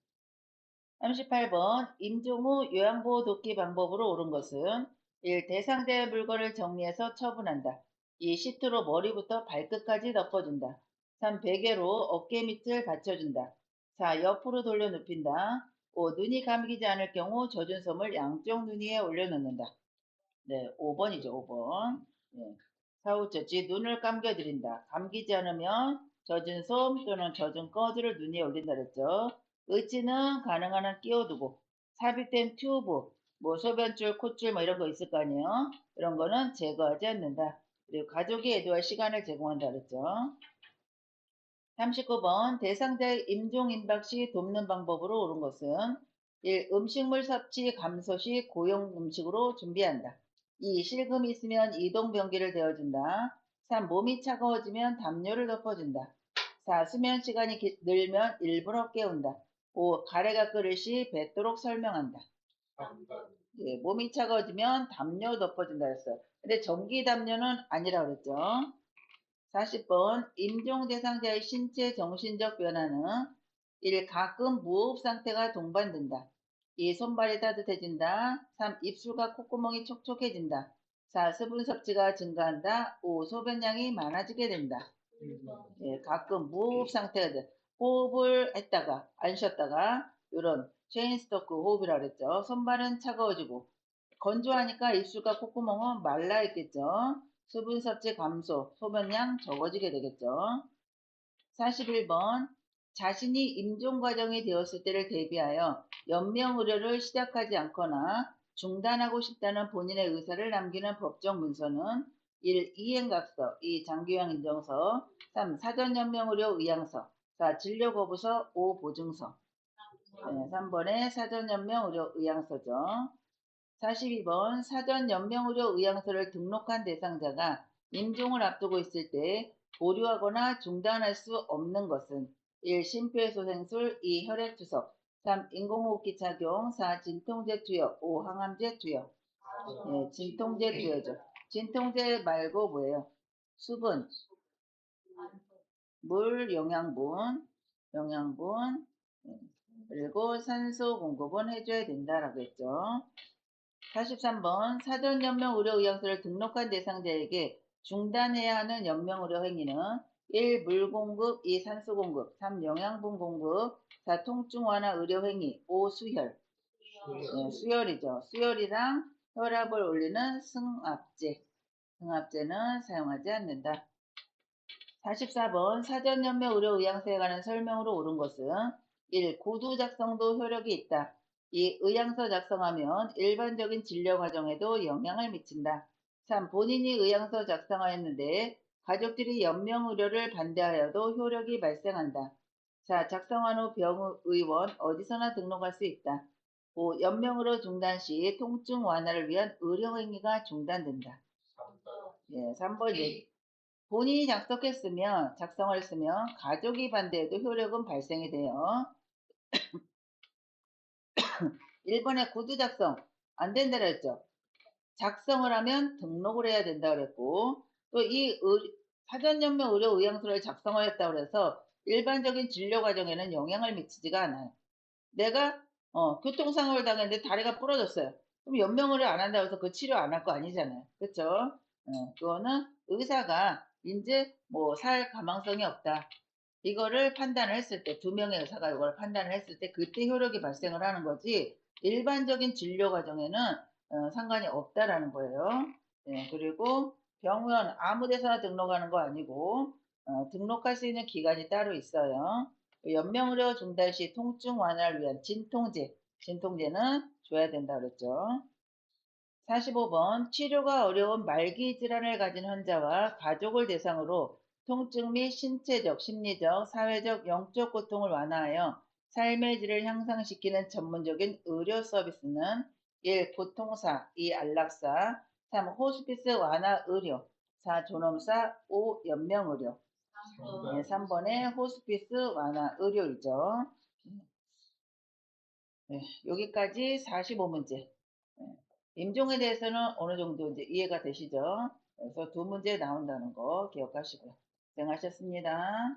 38번 임종 후 요양보호 돕기 방법으로 옳은 것은 1. 대상자의 물건을 정리해서 처분한다. 2. 시트로 머리부터 발끝까지 덮어준다. 3. 베개로 어깨 밑을 받쳐준다. 4. 옆으로 돌려 눕힌다. 5. 눈이 감기지 않을 경우 젖은 솜을 양쪽 눈 위에 올려놓는다. 네, 5번이죠, 5번. 네. 사후처치 눈을 감겨드린다. 감기지 않으면 젖은 솜 또는 젖은 꺼즈를 눈 위에 올린다 그랬죠. 의치는 가능한 한 끼워두고 삽입된 튜브, 뭐 소변줄, 콧줄 뭐 이런 거 있을 거 아니에요. 이런 거는 제거하지 않는다. 그리고 가족이 애도할 시간을 제공한다 그랬죠. 39번 대상자의 임종임박 시 돕는 방법으로 옳은 것은 1. 음식물 섭취 감소 시 고용 음식으로 준비한다. 2. 실금이 있으면 이동변기를 데워준다. 3. 몸이 차가워지면 담요를 덮어준다. 4. 수면 시간이 늘면 일부러 깨운다. 5. 가래가 끓을 시 뱉도록 설명한다. 예, 몸이 차가워지면 담요 덮어준다 했어요. 근데 전기 담요는 아니라 그랬죠. 40번 임종 대상자의 신체 정신적 변화는 1. 가끔 무호흡 상태가 동반된다. 2. 손발이 따뜻해진다. 3. 입술과 콧구멍이 촉촉해진다. 4. 수분 섭취가 증가한다. 5. 소변량이 많아지게 된다. 예, 가끔 무호흡 상태가 돼. 호흡을 했다가 안 쉬었다가 이런 체인스토크 호흡이라고 그랬죠. 손발은 차가워지고 건조하니까 입술과 콧구멍은 말라 있겠죠. 수분 섭취 감소, 소변량 적어지게 되겠죠. 41번 자신이 임종 과정이 되었을 때를 대비하여 연명 의료를 시작하지 않거나 중단하고 싶다는 본인의 의사를 남기는 법정 문서는 1. 이행각서, 2. 장기요양 인정서, 3. 사전 연명 의료 의향서, 4. 진료 거부서, 5. 보증서. 3번에 사전 연명 의료 의향서죠. 42번 사전 연명의료 의향서를 등록한 대상자가 임종을 앞두고 있을 때 보류하거나 중단할 수 없는 것은 1. 심폐소생술, 2. 혈액투석, 3. 인공호흡기 착용, 4. 진통제 투여, 5. 항암제 투여. 네, 진통제 투여죠. 진통제 말고 뭐예요? 수분, 물, 영양분, 그리고 산소 공급은 해줘야 된다라고 했죠. 43번 사전연명 의료의약서를 등록한 대상자에게 중단해야 하는 연명의료 행위는 1. 물 공급, 2. 산소 공급, 3. 영양분 공급, 4. 통증 완화 의료 행위, 5. 수혈. 네, 수혈이죠. 수혈이랑 혈압을 올리는 승합제는 사용하지 않는다. 44번 사전연명 의료의약서에 관한 설명으로 옳은 것은 1. 구두 작성도 효력이 있다. 2. 의향서 작성하면 일반적인 진료 과정에도 영향을 미친다. 3. 본인이 의향서 작성하였는데 가족들이 연명의료를 반대하여도 효력이 발생한다. 4. 작성한 후 병의원 어디서나 등록할 수 있다. 5. 연명의료 중단 시 통증 완화를 위한 의료행위가 중단된다. 예, 3번 본인이 작성을 했으면 가족이 반대해도 효력은 발생이 돼요. 1번에 구두 작성 안 된다고 했죠. 작성을 하면 등록을 해야 된다고 그랬고 또 이 사전연명 의료 의향서를 작성을 했다고 해서 일반적인 진료 과정에는 영향을 미치지가 않아요. 내가 교통사고를 당했는데 다리가 부러졌어요. 그럼 연명을 안 한다고 해서 그 치료 안 할 거 아니잖아요. 그렇죠? 그거는 의사가 이제 뭐 살 가망성이 없다. 이거를 판단을 했을 때, 두 명의 의사가 이걸 판단을 했을 때 그때 효력이 발생을 하는 거지, 일반적인 진료 과정에는 상관이 없다라는 거예요. 그리고 병원 아무 데서나 등록하는 거 아니고 등록할 수 있는 기간이 따로 있어요. 연명의료 중단 시 통증 완화를 위한 진통제는 줘야 된다 그랬죠. 45번 치료가 어려운 말기 질환을 가진 환자와 가족을 대상으로 통증 및 신체적, 심리적, 사회적, 영적 고통을 완화하여 삶의 질을 향상시키는 전문적인 의료 서비스는 1. 보통사, 2. 안락사, 3. 호스피스 완화 의료, 4. 존엄사, 5. 연명의료. 3번에 호스피스 완화 의료이죠. 여기까지 45문제. 임종에 대해서는 어느 정도 이제 이해가 되시죠? 그래서 두 문제 나온다는 거 기억하시고요. 고생하셨습니다.